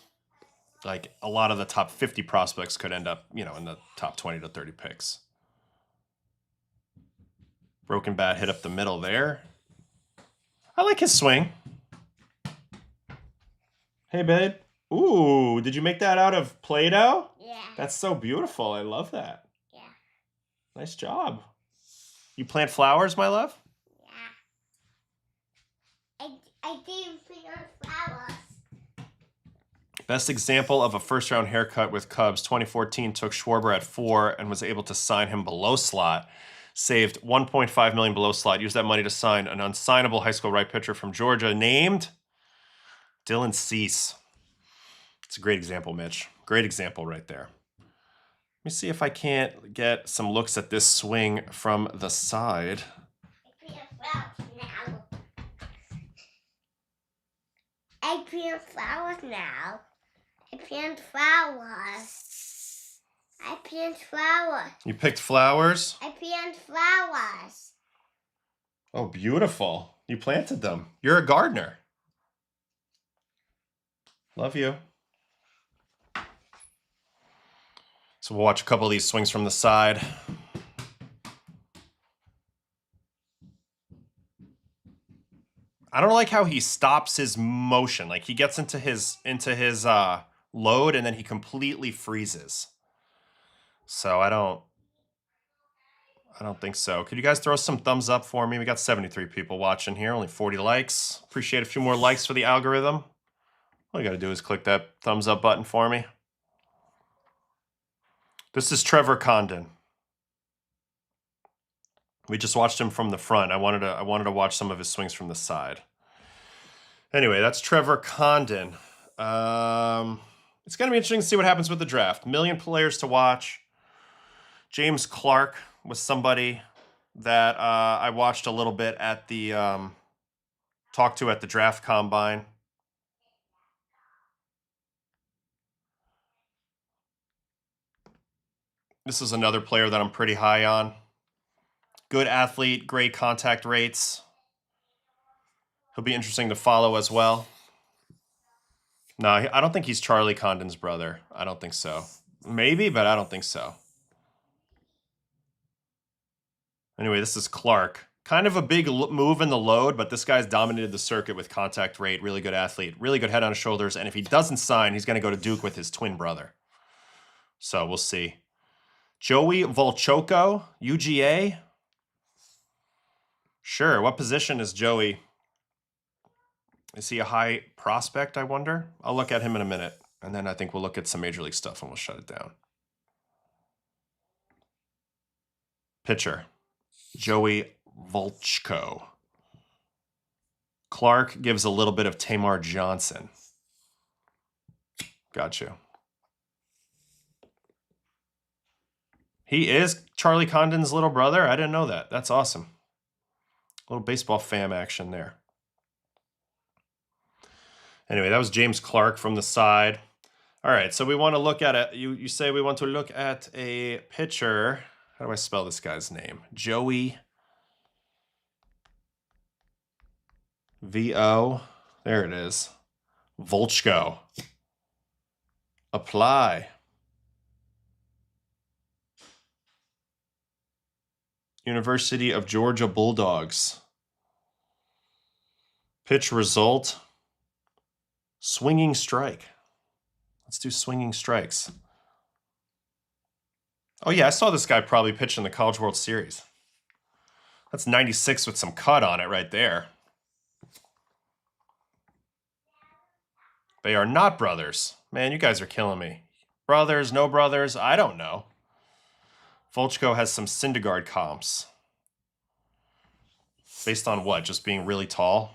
Like a lot of the top 50 prospects could end up, in the top 20 to 30 picks. Broken bat hit up the middle there. I like his swing. Hey, babe. Ooh, did you make that out of Play-Doh? Yeah. That's so beautiful. I love that. Yeah. Nice job. You plant flowers, my love? Yeah. I didn't plant flowers. Best example of a first-round haircut with Cubs. 2014 took Schwarber at 4 and was able to sign him below slot. Saved $1.5 million below slot. Used that money to sign an unsignable high school right pitcher from Georgia named Dylan Cease. It's a great example, Mitch. Great example right there. Let me see if I can't get some looks at this swing from the side. I plant flowers now. I plant flowers now. I plant flowers. I plant flowers. You picked flowers? I plant flowers. Oh, beautiful. You planted them. You're a gardener. Love you. So we'll watch a couple of these swings from the side. I don't like how he stops his motion. Like he gets into his load and then he completely freezes. So I don't think so. Could you guys throw some thumbs up for me? We got 73 people watching here, only 40 likes. Appreciate a few more likes for the algorithm. All you got to do is click that thumbs up button for me. This is Trevor Condon. We just watched him from the front. I wanted to watch some of his swings from the side. Anyway, that's Trevor Condon. It's going to be interesting to see what happens with the draft. Million players to watch. James Clark was somebody that I watched a little bit at the talked to at the draft combine. This is another player that I'm pretty high on. Good athlete, great contact rates. He'll be interesting to follow as well. No, I don't think he's Charlie Condon's brother. I don't think so. Maybe, but I don't think so. Anyway, this is Clark. Kind of a big move in the load, but this guy's dominated the circuit with contact rate. Really good athlete. Really good head on his shoulders. And if he doesn't sign, he's going to go to Duke with his twin brother. So we'll see. Joey Volchko, UGA. Sure. What position is Joey? Is he a high prospect, I wonder? I'll look at him in a minute. And then I think we'll look at some Major League stuff and we'll shut it down. Pitcher. Joey Volchko. Clark gives a little bit of Tamar Johnson. Got you. He is Charlie Condon's little brother? I didn't know that. That's awesome. A little baseball fam action there. Anyway, that was James Clark from the side. All right, so we want to look at it. You say we want to look at a pitcher. How do I spell this guy's name? Joey V-O. There it is. Volchko. Apply. University of Georgia Bulldogs. Pitch result. Swinging strike. Let's do swinging strikes. Oh, yeah, I saw this guy probably pitch in the College World Series. That's 96 with some cut on it right there. They are not brothers. Man, you guys are killing me. Brothers, no brothers, I don't know. Volchko has some Syndergaard comps. Based on what? Just being really tall?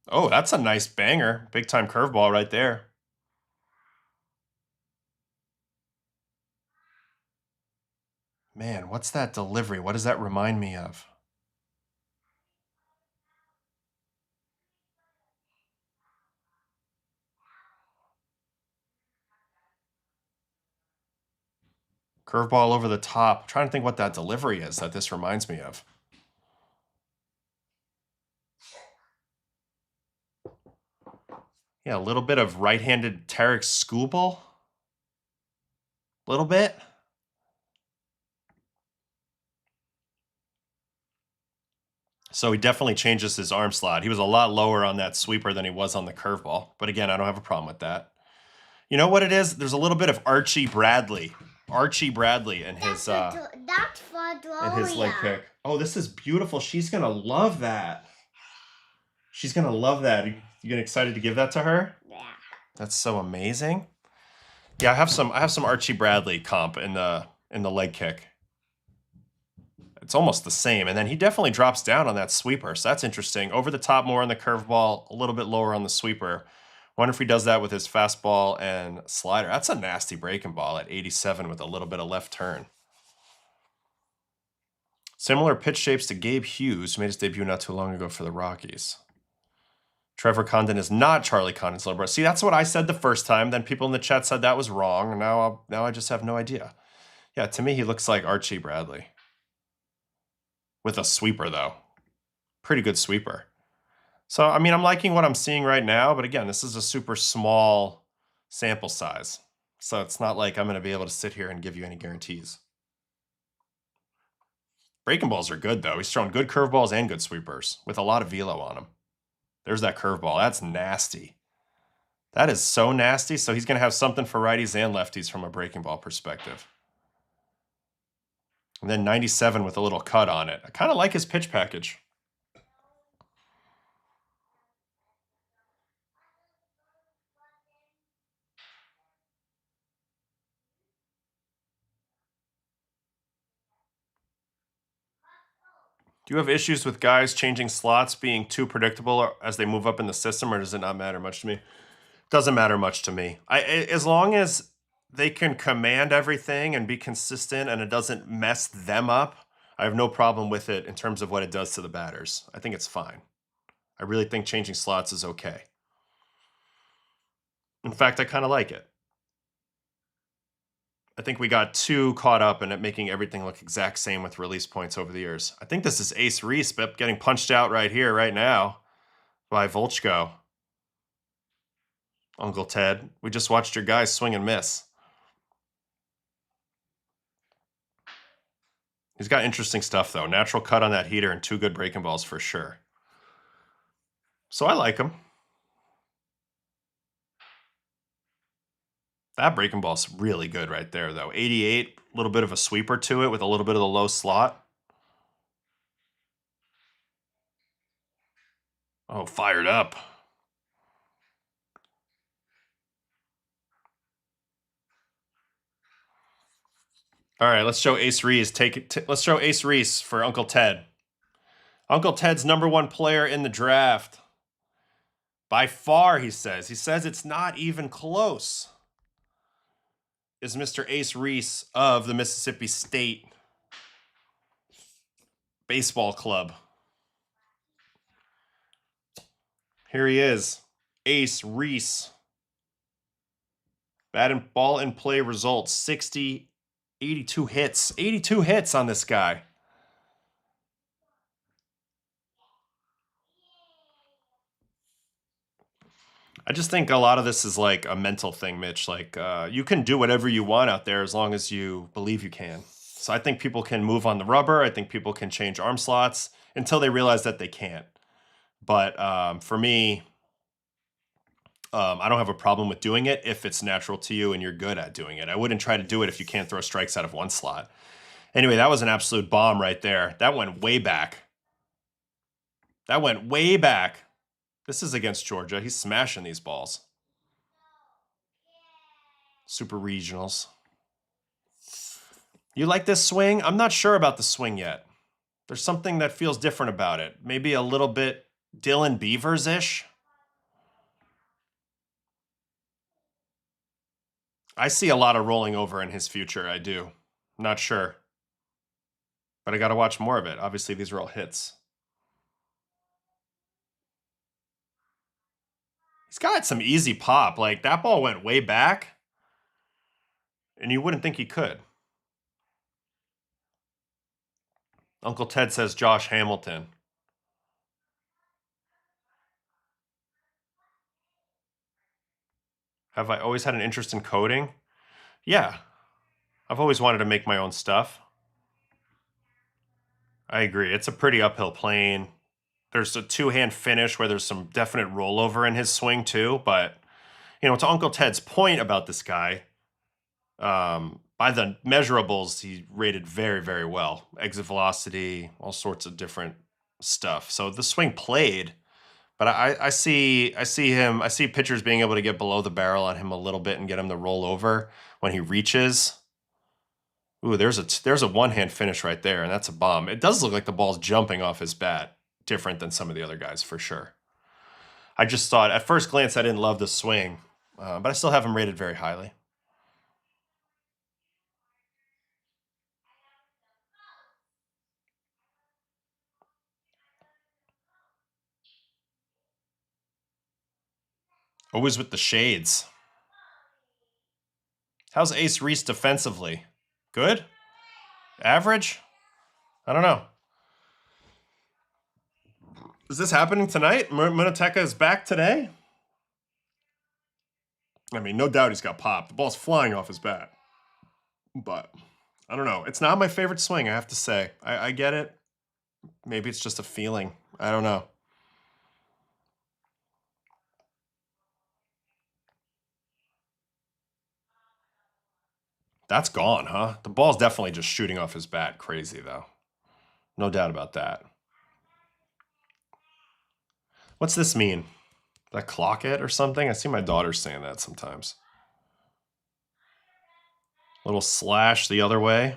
Oh, that's a nice banger. Big time curveball right there. Man, what's that delivery? What does that remind me of? Curveball over the top. I'm trying to think what that delivery is that this reminds me of. Yeah, a little bit of right-handed Tarek Skubal. A little bit. So he definitely changes his arm slot. He was a lot lower on that sweeper than he was on the curveball. But again, I don't have a problem with that. You know what it is? There's a little bit of Archie Bradley. Archie Bradley and his That's for and his leg kick. Oh, this is beautiful. She's gonna love that. She's gonna love that. You getting excited to give that to her? Yeah. That's so amazing. Yeah, I have some Archie Bradley comp in the leg kick. It's almost the same. And then he definitely drops down on that sweeper. So that's interesting. Over the top more on the curveball, a little bit lower on the sweeper. Wonder if he does that with his fastball and slider. That's a nasty breaking ball at 87 with a little bit of left turn. Similar pitch shapes to Gabe Hughes, who made his debut not too long ago for the Rockies. Trevor Condon is not Charlie Condon's little brother. See, that's what I said the first time. Then people in the chat said that was wrong. And now I just have no idea. Yeah, to me, he looks like Archie Bradley. With a sweeper, though. Pretty good sweeper. So, I mean, I'm liking what I'm seeing right now. But again, this is a super small sample size. So it's not like I'm going to be able to sit here and give you any guarantees. Breaking balls are good, though. He's throwing good curveballs and good sweepers with a lot of velo on him. There's that curveball. That's nasty. That is so nasty. So he's going to have something for righties and lefties from a breaking ball perspective. And then 97 with a little cut on it. I kind of like his pitch package. Do you have issues with guys changing slots being too predictable as they move up in the system, or does it not matter much to me? Doesn't matter much to me. As long as they can command everything and be consistent and it doesn't mess them up, I have no problem with it in terms of what it does to the batters. I think it's fine. I really think changing slots is okay. In fact, I kind of like it. I think we got too caught up in it making everything look exact same with release points over the years. I think this is Ace Reese, but getting punched out right here, right now by Volchko. Uncle Ted, we just watched your guys swing and miss. He's got interesting stuff, though. Natural cut on that heater and 2 good breaking balls for sure. So I like him. That breaking ball's really good right there, though. 88, a little bit of a sweeper to it with a little bit of the low slot. Oh, fired up. All right, let's show Ace Reese. Let's show Ace Reese for Uncle Ted. Uncle Ted's #1 player in the draft. By far, he says. He says it's not even close. Is Mr. Ace Reese of the Mississippi State Baseball Club. Here he is, Ace Reese. Bat and ball in play results, 60, 82 hits. 82 hits on this guy. I just think a lot of this is like a mental thing, Mitch. Like, you can do whatever you want out there as long as you believe you can. So I think people can move on the rubber. I think people can change arm slots until they realize that they can't. But for me, I don't have a problem with doing it if it's natural to you and you're good at doing it. I wouldn't try to do it if you can't throw strikes out of one slot. Anyway, that was an absolute bomb right there. That went way back. That went way back. This is against Georgia. He's smashing these balls. Super regionals. You like this swing? I'm not sure about the swing yet. There's something that feels different about it. Maybe a little bit Dylan Beavers-ish. I see a lot of rolling over in his future. I do. Not sure. But I got to watch more of it. Obviously, these are all hits. He's got some easy pop. Like, that ball went way back, and you wouldn't think he could. Uncle Ted says Josh Hamilton. Have I always had an interest in coding? Yeah. I've always wanted to make my own stuff. I agree. It's a pretty uphill plane. There's a 2-hand finish where there's some definite rollover in his swing too. But, you know, to Uncle Ted's point about this guy, by the measurables, he rated very, very well. Exit velocity, all sorts of different stuff. So the swing played, but I see pitchers being able to get below the barrel on him a little bit and get him to roll over when he reaches. Ooh, there's a 1-hand finish right there, and that's a bomb. It does look like the ball's jumping off his bat, different than some of the other guys for sure. I just thought, at first glance, I didn't love the swing, but I still have him rated very highly. Always with the shades. How's Ace Reese defensively? Good? Average? I don't know. Is this happening tonight? Muneteka is back today? I mean, no doubt he's got pop. The ball's flying off his bat. But, I don't know. It's not my favorite swing, I have to say. I get it. Maybe it's just a feeling. I don't know. That's gone, huh? The ball's definitely just shooting off his bat. Crazy, though. No doubt about that. What's this mean? Did I clock it or something? I see my daughter saying that sometimes. Little slash the other way.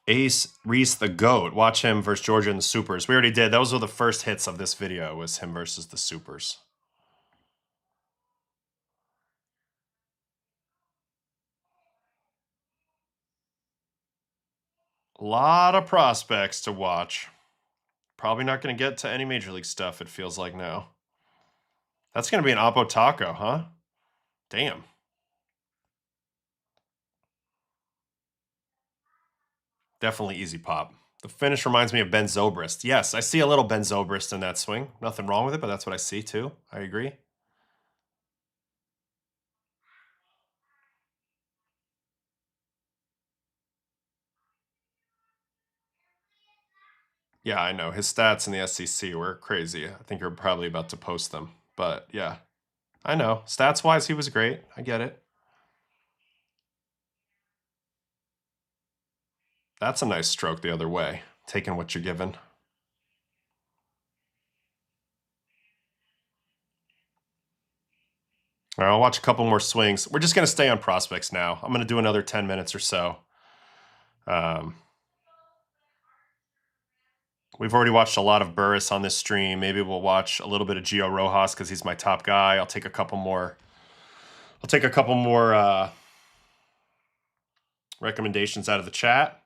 Ace Reese the GOAT. Watch him versus Georgia in the Supers. We already did. Those were the first hits of this video, was him versus the Supers. A lot of prospects to watch. Probably not going to get to any Major League stuff, it feels like now. That's going to be an Oppo Taco, huh? Damn. Definitely easy pop. The finish reminds me of Ben Zobrist. Yes, I see a little Ben Zobrist in that swing. Nothing wrong with it, but that's what I see too. I agree. Yeah, I know. His stats in the SEC were crazy. I think you're probably about to post them. But yeah, I know. Stats-wise, he was great. I get it. That's a nice stroke the other way. Taking what you're given. All right, I'll watch a couple more swings. We're just going to stay on prospects now. I'm going to do another 10 minutes or so. We've already watched a lot of Burris on this stream. Maybe we'll watch a little bit of Gio Rojas because he's my top guy. I'll take a couple more. Recommendations out of the chat.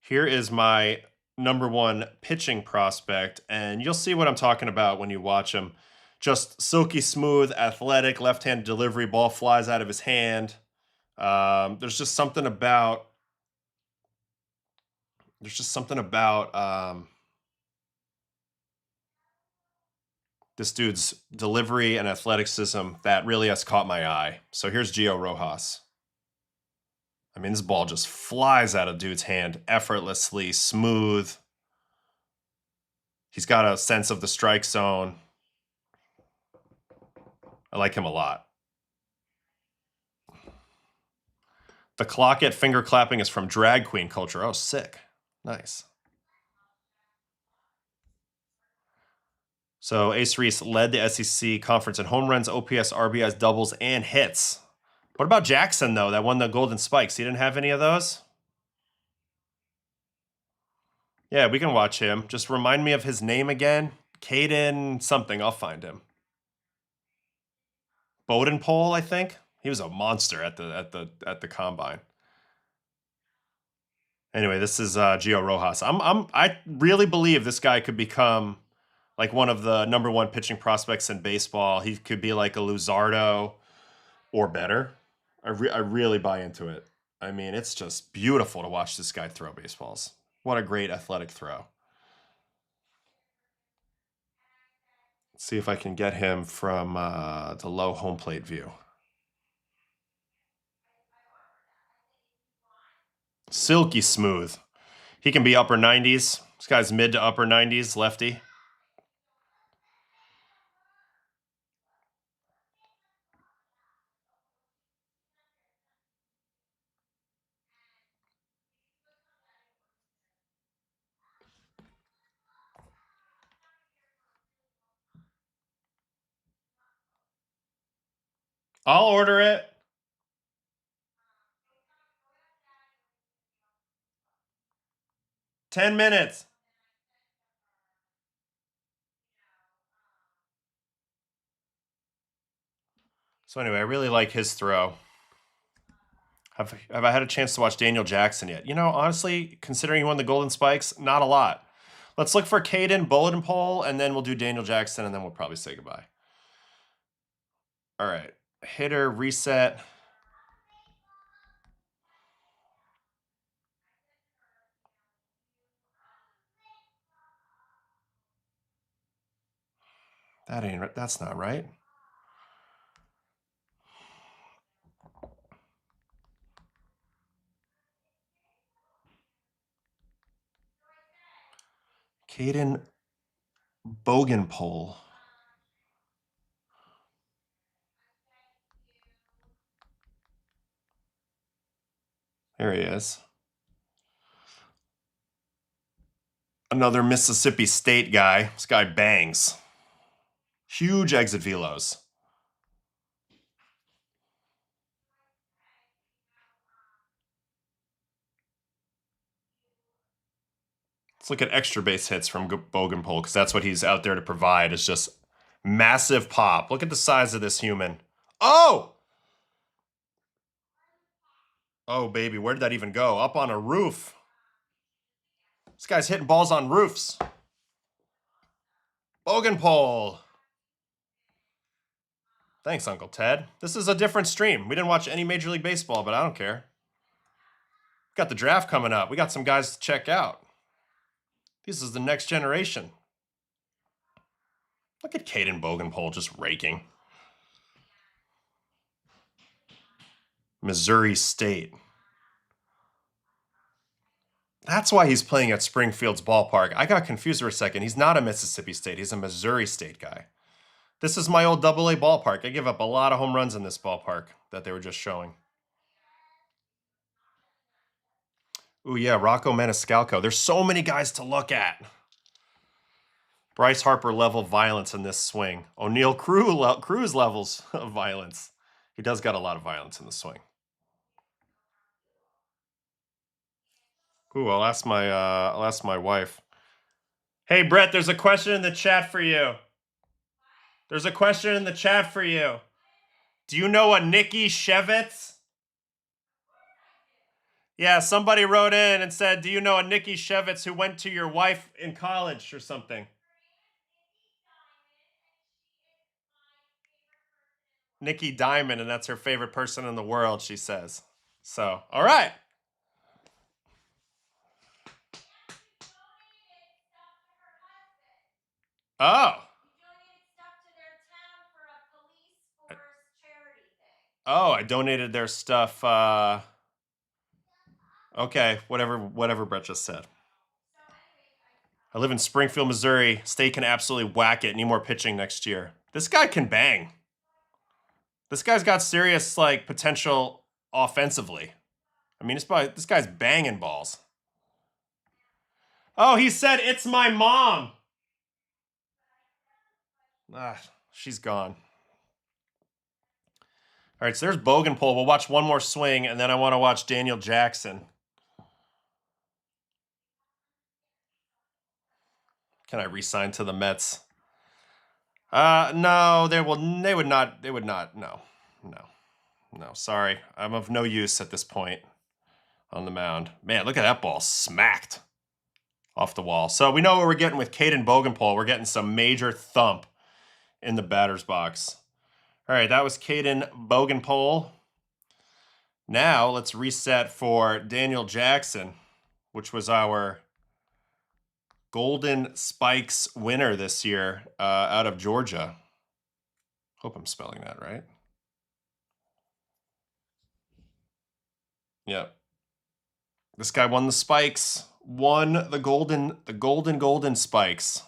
Here is my #1 pitching prospect, and you'll see what I'm talking about when you watch him. Just silky smooth, athletic, left-hand delivery, ball flies out of his hand. There's just something about this dude's delivery and athleticism that really has caught my eye. So here's Gio Rojas. I mean, this ball just flies out of dude's hand effortlessly, smooth. He's got a sense of the strike zone. I like him a lot. The clock at finger clapping is from Drag Queen Culture. Oh, sick. Nice. So Ace Reese led the SEC conference in home runs, OPS, RBIs, doubles, and hits. What about Jackson, though, that won the Golden Spikes? He didn't have any of those? Yeah, we can watch him. Just remind me of his name again. Caden something. I'll find him. Bogenpohl, I think. He was a monster at the combine. Anyway, this is Gio Rojas. I really believe this guy could become like one of the #1 pitching prospects in baseball. He could be like a Luzardo or better. I really buy into it. I mean, it's just beautiful to watch this guy throw baseballs. What a great athletic throw. Let's see if I can get him from the low home plate view. Silky smooth. He can be upper 90s. This guy's mid to upper 90s, lefty. I'll order it. $10 minutes. So anyway, I really like his throw. Have I had a chance to watch Daniel Jackson yet? You know, honestly, considering he won the Golden Spikes, not a lot. Let's look for Caden Bogenpohl, and then we'll do Daniel Jackson, and then we'll probably say goodbye. All right. Hitter, reset. That's not right. Caden Bogenpohl. There he is. Another Mississippi State guy. This guy bangs. Huge exit velos. Let's look at extra base hits from Bogenpohl, because that's what he's out there to provide, is just massive pop. Look at the size of this human. Oh! Oh, baby, where did that even go? Up on a roof. This guy's hitting balls on roofs. Bogenpohl. Thanks, Uncle Ted. This is a different stream. We didn't watch any Major League Baseball, but I don't care. Got the draft coming up. We got some guys to check out. This is the next generation. Look at Caden Bogenpohl just raking. Missouri State. That's why he's playing at Springfield's ballpark. I got confused for a second. He's not a Mississippi State. He's a Missouri State guy. This is my old AA ballpark. I give up a lot of home runs in this ballpark that they were just showing. Ooh, yeah, Rocco Maniscalco. There's so many guys to look at. Bryce Harper level violence in this swing. O'Neal Cruz levels of violence. He does got a lot of violence in the swing. Ooh, I'll ask my wife. Hey, Brett, there's a question in the chat for you. There's a question in the chat for you. Do you know a Nikki Shevitz? Yeah, somebody wrote in and said, do you know a Nikki Shevitz who went to your wife in college or something? Nikki Diamond, and that's her favorite person in the world, she says. So, all right. Oh. Oh, I donated their stuff. Okay, whatever Brett just said. I live in Springfield, Missouri. State can absolutely whack it. Need more pitching next year. This guy can bang. This guy's got serious potential offensively. I mean, this guy's banging balls. Oh, he said it's my mom. She's gone. All right, so there's Bogenpohl. We'll watch one more swing, and then I want to watch Daniel Jackson. Can I re-sign to the Mets? No, they would not. No. Sorry, I'm of no use at this point on the mound. Man, look at that ball smacked off the wall. So we know what we're getting with Caden Bogenpohl. We're getting some major thump in the batter's box. All right, that was Caden Bogenpohl. Now let's reset for Daniel Jackson, which was our Golden Spikes winner this year out of Georgia. Hope I'm spelling that right. Yep. This guy won the Spikes. Won the golden Spikes.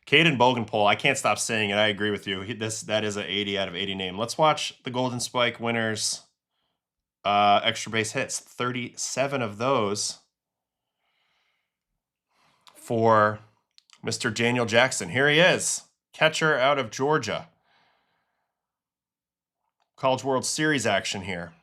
Caden Bogenpohl, I can't stop saying it. I agree with you. That is an 80 out of 80 name. Let's watch the Golden Spike winners. Extra base hits. 37 of those for Mr. Daniel Jackson. Here he is. Catcher out of Georgia. College World Series action here.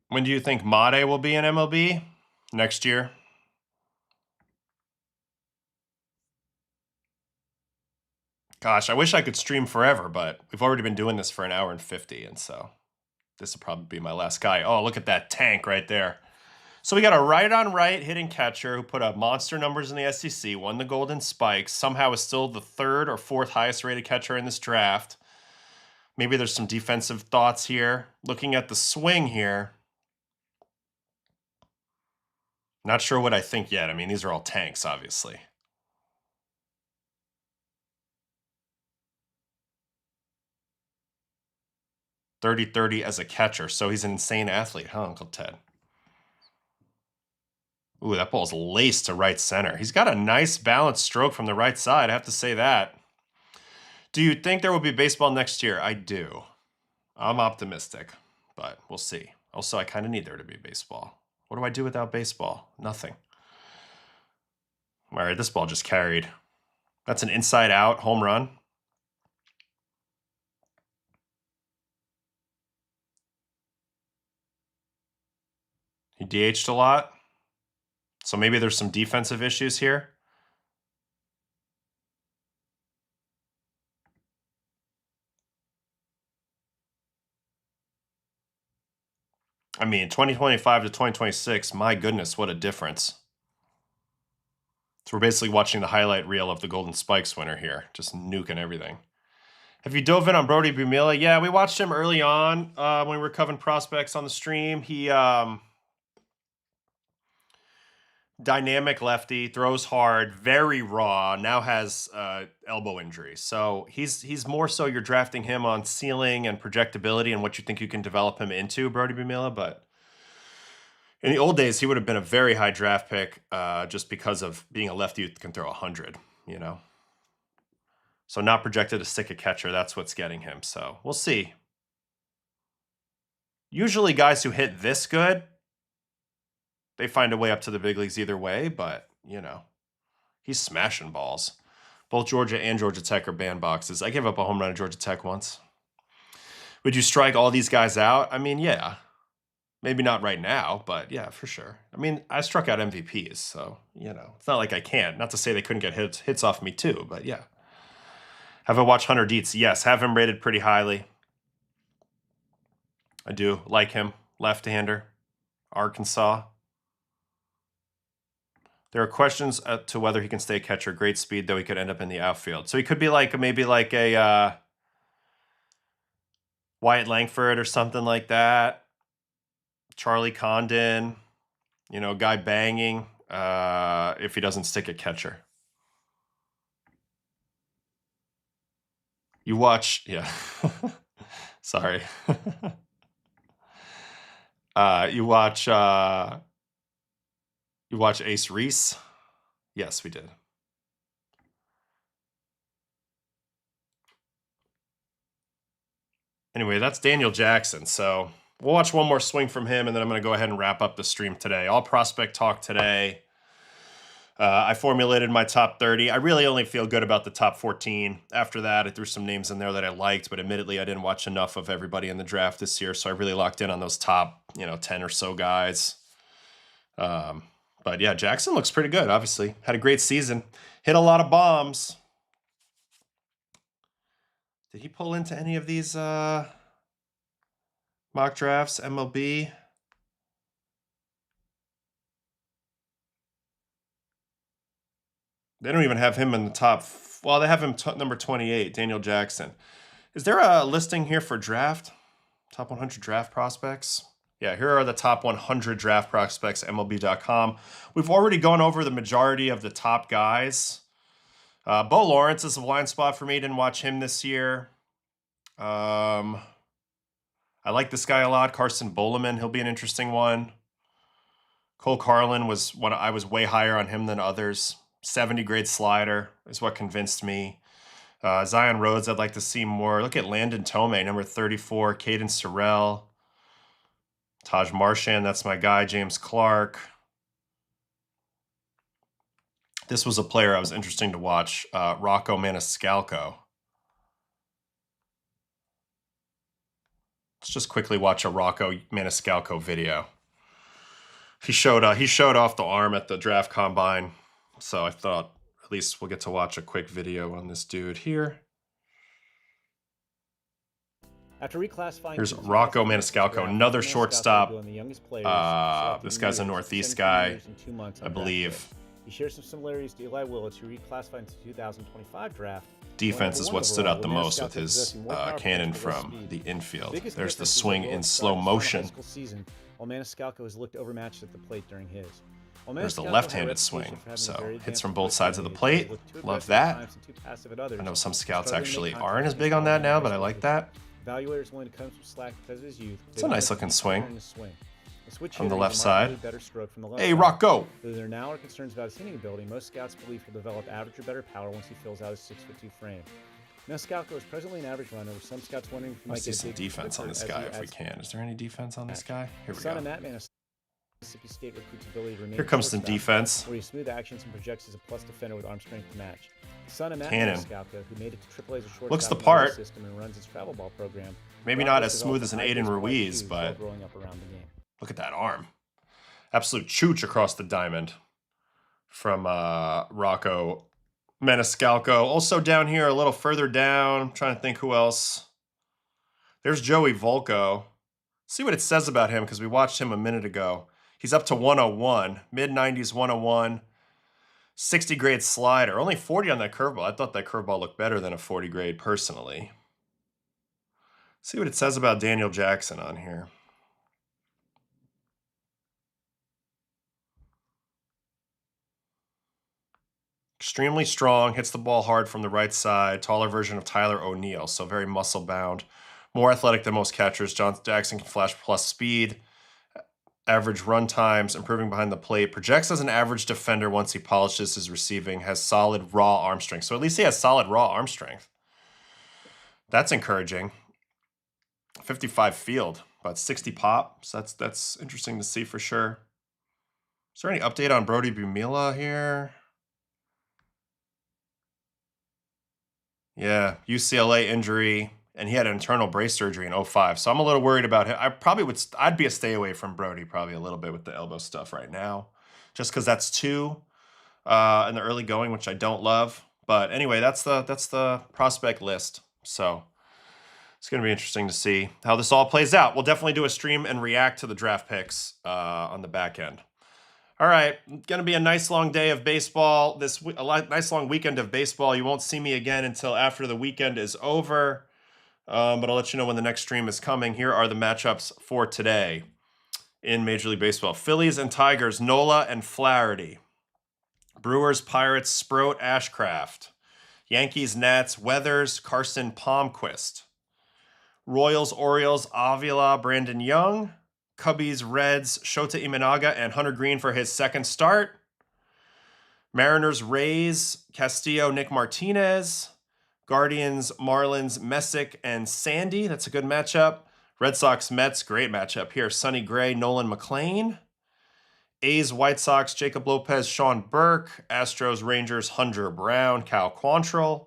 When do you think Made will be in MLB? Next year? Gosh, I wish I could stream forever, but we've already been doing this for 1 hour and 50, and so this will probably be my last guy. Oh, look at that tank right there. So we got a right-on-right hitting catcher who put up monster numbers in the SEC, won the Golden Spikes, somehow is still the 3rd or 4th highest rated catcher in this draft. Maybe there's some defensive thoughts here. Looking at the swing here, not sure what I think yet. I mean, these are all tanks, obviously. .30-30 as a catcher, so he's an insane athlete, huh, Uncle Ted? Ooh, that ball's laced to right center. He's got a nice balanced stroke from the right side, I have to say that. Do you think there will be baseball next year? I do. I'm optimistic, but we'll see. Also, I kind of need there to be baseball. What do I do without baseball? Nothing. All right, this ball just carried. That's an inside-out home run. He DH'd a lot. So maybe there's some defensive issues here. I mean, 2025 to 2026, my goodness, what a difference. So we're basically watching the highlight reel of the Golden Spikes winner here, just nuking everything. Have you dove in on Brody Bumila? Yeah, we watched him early on when we were covering prospects on the stream. He dynamic lefty, throws hard, very raw, now has elbow injury. So he's more so you're drafting him on ceiling and projectability and what you think you can develop him into, Brody Bumila. But in the old days, he would have been a very high draft pick just because of being a lefty who can throw 100, you know. So not projected to stick a catcher. That's what's getting him. So we'll see. Usually guys who hit this good, they find a way up to the big leagues either way. But, you know, he's smashing balls. Both Georgia and Georgia Tech are bandboxes. I gave up a home run at Georgia Tech once. Would you strike all these guys out? I mean, yeah. Maybe not right now, but yeah, for sure. I mean, I struck out MVPs, so, you know, it's not like I can't. Not to say they couldn't get hits off me too, but yeah. Have I watched Hunter Dietz? Yes, have him rated pretty highly. I do like him. Left-hander. Arkansas. There are questions to whether he can stay catcher. Great speed, though he could end up in the outfield. So he could be like maybe like a Wyatt Langford or something like that. Charlie Condon. You know, guy banging if he doesn't stick at catcher. You watch, yeah. Sorry. You watch Ace Reese? Yes, we did. Anyway, that's Daniel Jackson. So we'll watch one more swing from him, and then I'm going to go ahead and wrap up the stream today. All prospect talk today. I formulated my top 30. I really only feel good about the top 14. After that, I threw some names in there that I liked, but admittedly, I didn't watch enough of everybody in the draft this year, so I really locked in on those top, 10 or so guys. But yeah, Jackson looks pretty good, obviously. Had a great season. Hit a lot of bombs. Did he pull into any of these mock drafts, MLB? They don't even have him in the top. Well, they have him number 28, Daniel Jackson. Is there a listing here for draft? Top 100 draft prospects? Yeah, here are the top 100 draft prospects, MLB.com. We've already gone over the majority of the top guys. Bo Lawrence is a blind spot for me. Didn't watch him this year. I like this guy a lot. Carson Boleman, he'll be an interesting one. Cole Carlin was one. I was way higher on him than others. 70 grade slider is what convinced me. Zion Rhodes, I'd like to see more. Look at Landon Tomei, number 34. Caden Sorrell. Taj Marchand, that's my guy. James Clark. This was a player I was interesting to watch. Rocco Maniscalco. Let's just quickly watch a Rocco Maniscalco video. He showed off the arm at the draft combine. So I thought at least we'll get to watch a quick video on this dude here. After reclassifying, here's Rocco Maniscalco, another shortstop. This guy's a Northeast guy, I believe. He shares some similarities to Eli Willis, who reclassified into the 2025 draft. Defense is what stood out the most with his cannon from the infield. There's the swing in slow motion. While Maniscalco has looked overmatched at the plate during his. There's the left-handed swing, so hits from both sides of the plate. Love that. I know some scouts actually aren't as big on that now, but I like that. Evaluators willing to cut some slack because of his youth. It's a nice-looking swing from the left side. Hey, Rocco! Though there now are concerns about his hitting ability, most scouts believe he'll develop average or better power once he fills out his 6'2" frame. Maniscalco is presently an average runner, with some scouts wondering if he might get some defense on this guy if we can. Is there any defense on this guy? Here we go. Mississippi State recruits ability to remain. Here comes some defense. Where he smooth actions and projects as a plus defender with arm strength to match. Son of Matt Maniscalco, who made it to AAA as a shortstop looks the part. System and runs its travel ball program. Maybe not as smooth as an Aiden Ruiz, but growing up around the game. Look at that arm. Absolute chooch across the diamond from Rocco Maniscalco. Also down here, a little further down, I'm trying to think who else. There's Joey Volchko. See what it says about him because we watched him a minute ago. He's up to 101, mid-90s 101, 60 grade slider. Only 40 on that curveball. I thought that curveball looked better than a 40 grade personally. See what it says about Daniel Jackson on here. Extremely strong, hits the ball hard from the right side, taller version of Tyler O'Neill, so very muscle-bound. More athletic than most catchers. John Jackson can flash plus speed, average run times, improving behind the plate. Projects as an average defender once he polishes his receiving, has solid raw arm strength. So at least he has solid raw arm strength. That's encouraging. 55 field, about 60 pop. So that's interesting to see for sure. Is there any update on Brody Bumila here? Yeah, UCLA injury, and he had an internal brace surgery in 05. So I'm a little worried about him. I'd be a stay away from Brody probably a little bit with the elbow stuff right now, just because that's two in the early going, which I don't love. But anyway, that's the prospect list. So it's going to be interesting to see how this all plays out. We'll definitely do a stream and react to the draft picks on the back end. All right, going to be a nice long day of baseball. Nice long weekend of baseball. You won't see me again until after the weekend is over, but I'll let you know when the next stream is coming. Here are the matchups for today in Major League Baseball. Phillies and Tigers, Nola and Flaherty. Brewers, Pirates, Sproat, Ashcraft. Yankees, Nats, Weathers, Carson, Palmquist. Royals, Orioles, Avila, Brandon Young. Cubbies, Reds, Shota Imanaga, and Hunter Green for his second start. Mariners, Rays, Castillo, Nick Martinez. Guardians, Marlins, Messick, and Sandy. That's a good matchup. Red Sox, Mets, great matchup here. Sonny Gray, Nolan McLean. A's, White Sox, Jacob Lopez, Sean Burke. Astros, Rangers, Hunter Brown, Cal Quantrill.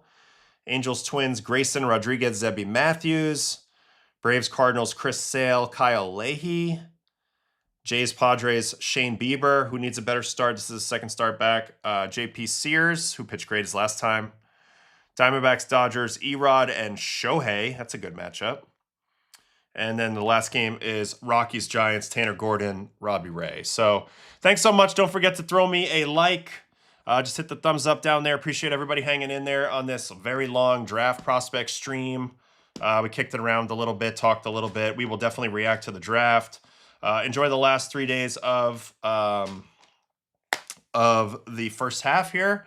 Angels, Twins, Grayson Rodriguez, Zebby Matthews. Braves, Cardinals, Chris Sale, Kyle Leahy. Jays, Padres, Shane Bieber, who needs a better start. This is his second start back. JP Sears, who pitched great his last time. Diamondbacks, Dodgers, Erod, and Shohei. That's a good matchup. And then the last game is Rockies, Giants, Tanner Gordon, Robbie Ray. So thanks so much. Don't forget to throw me a like. Just hit the thumbs up down there. Appreciate everybody hanging in there on this very long draft prospect stream. We kicked it around a little bit, talked a little bit. We will definitely react to the draft. Enjoy the last 3 days of the first half here.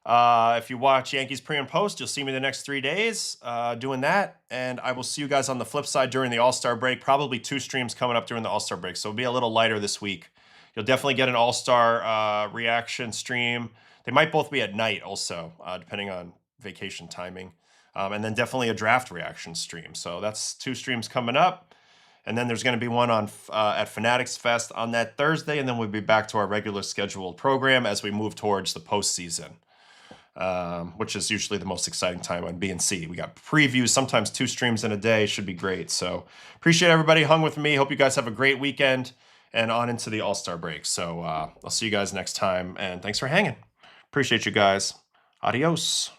If you watch Yankees pre and post, you'll see me the next 3 days doing that. And I will see you guys on the flip side during the All-Star break. Probably 2 streams coming up during the All-Star break. So it'll be a little lighter this week. You'll definitely get an All-Star reaction stream. They might both be at night also, depending on vacation timing. And then definitely a draft reaction stream. So that's 2 streams coming up. And then there's going to be one on at Fanatics Fest on that Thursday. And then we'll be back to our regular scheduled program as we move towards the postseason, which is usually the most exciting time on BNC. We got previews, sometimes 2 streams in a day. Should be great. So appreciate everybody hung with me. Hope you guys have a great weekend and on into the All-Star break. So I'll see you guys next time. And thanks for hanging. Appreciate you guys. Adios.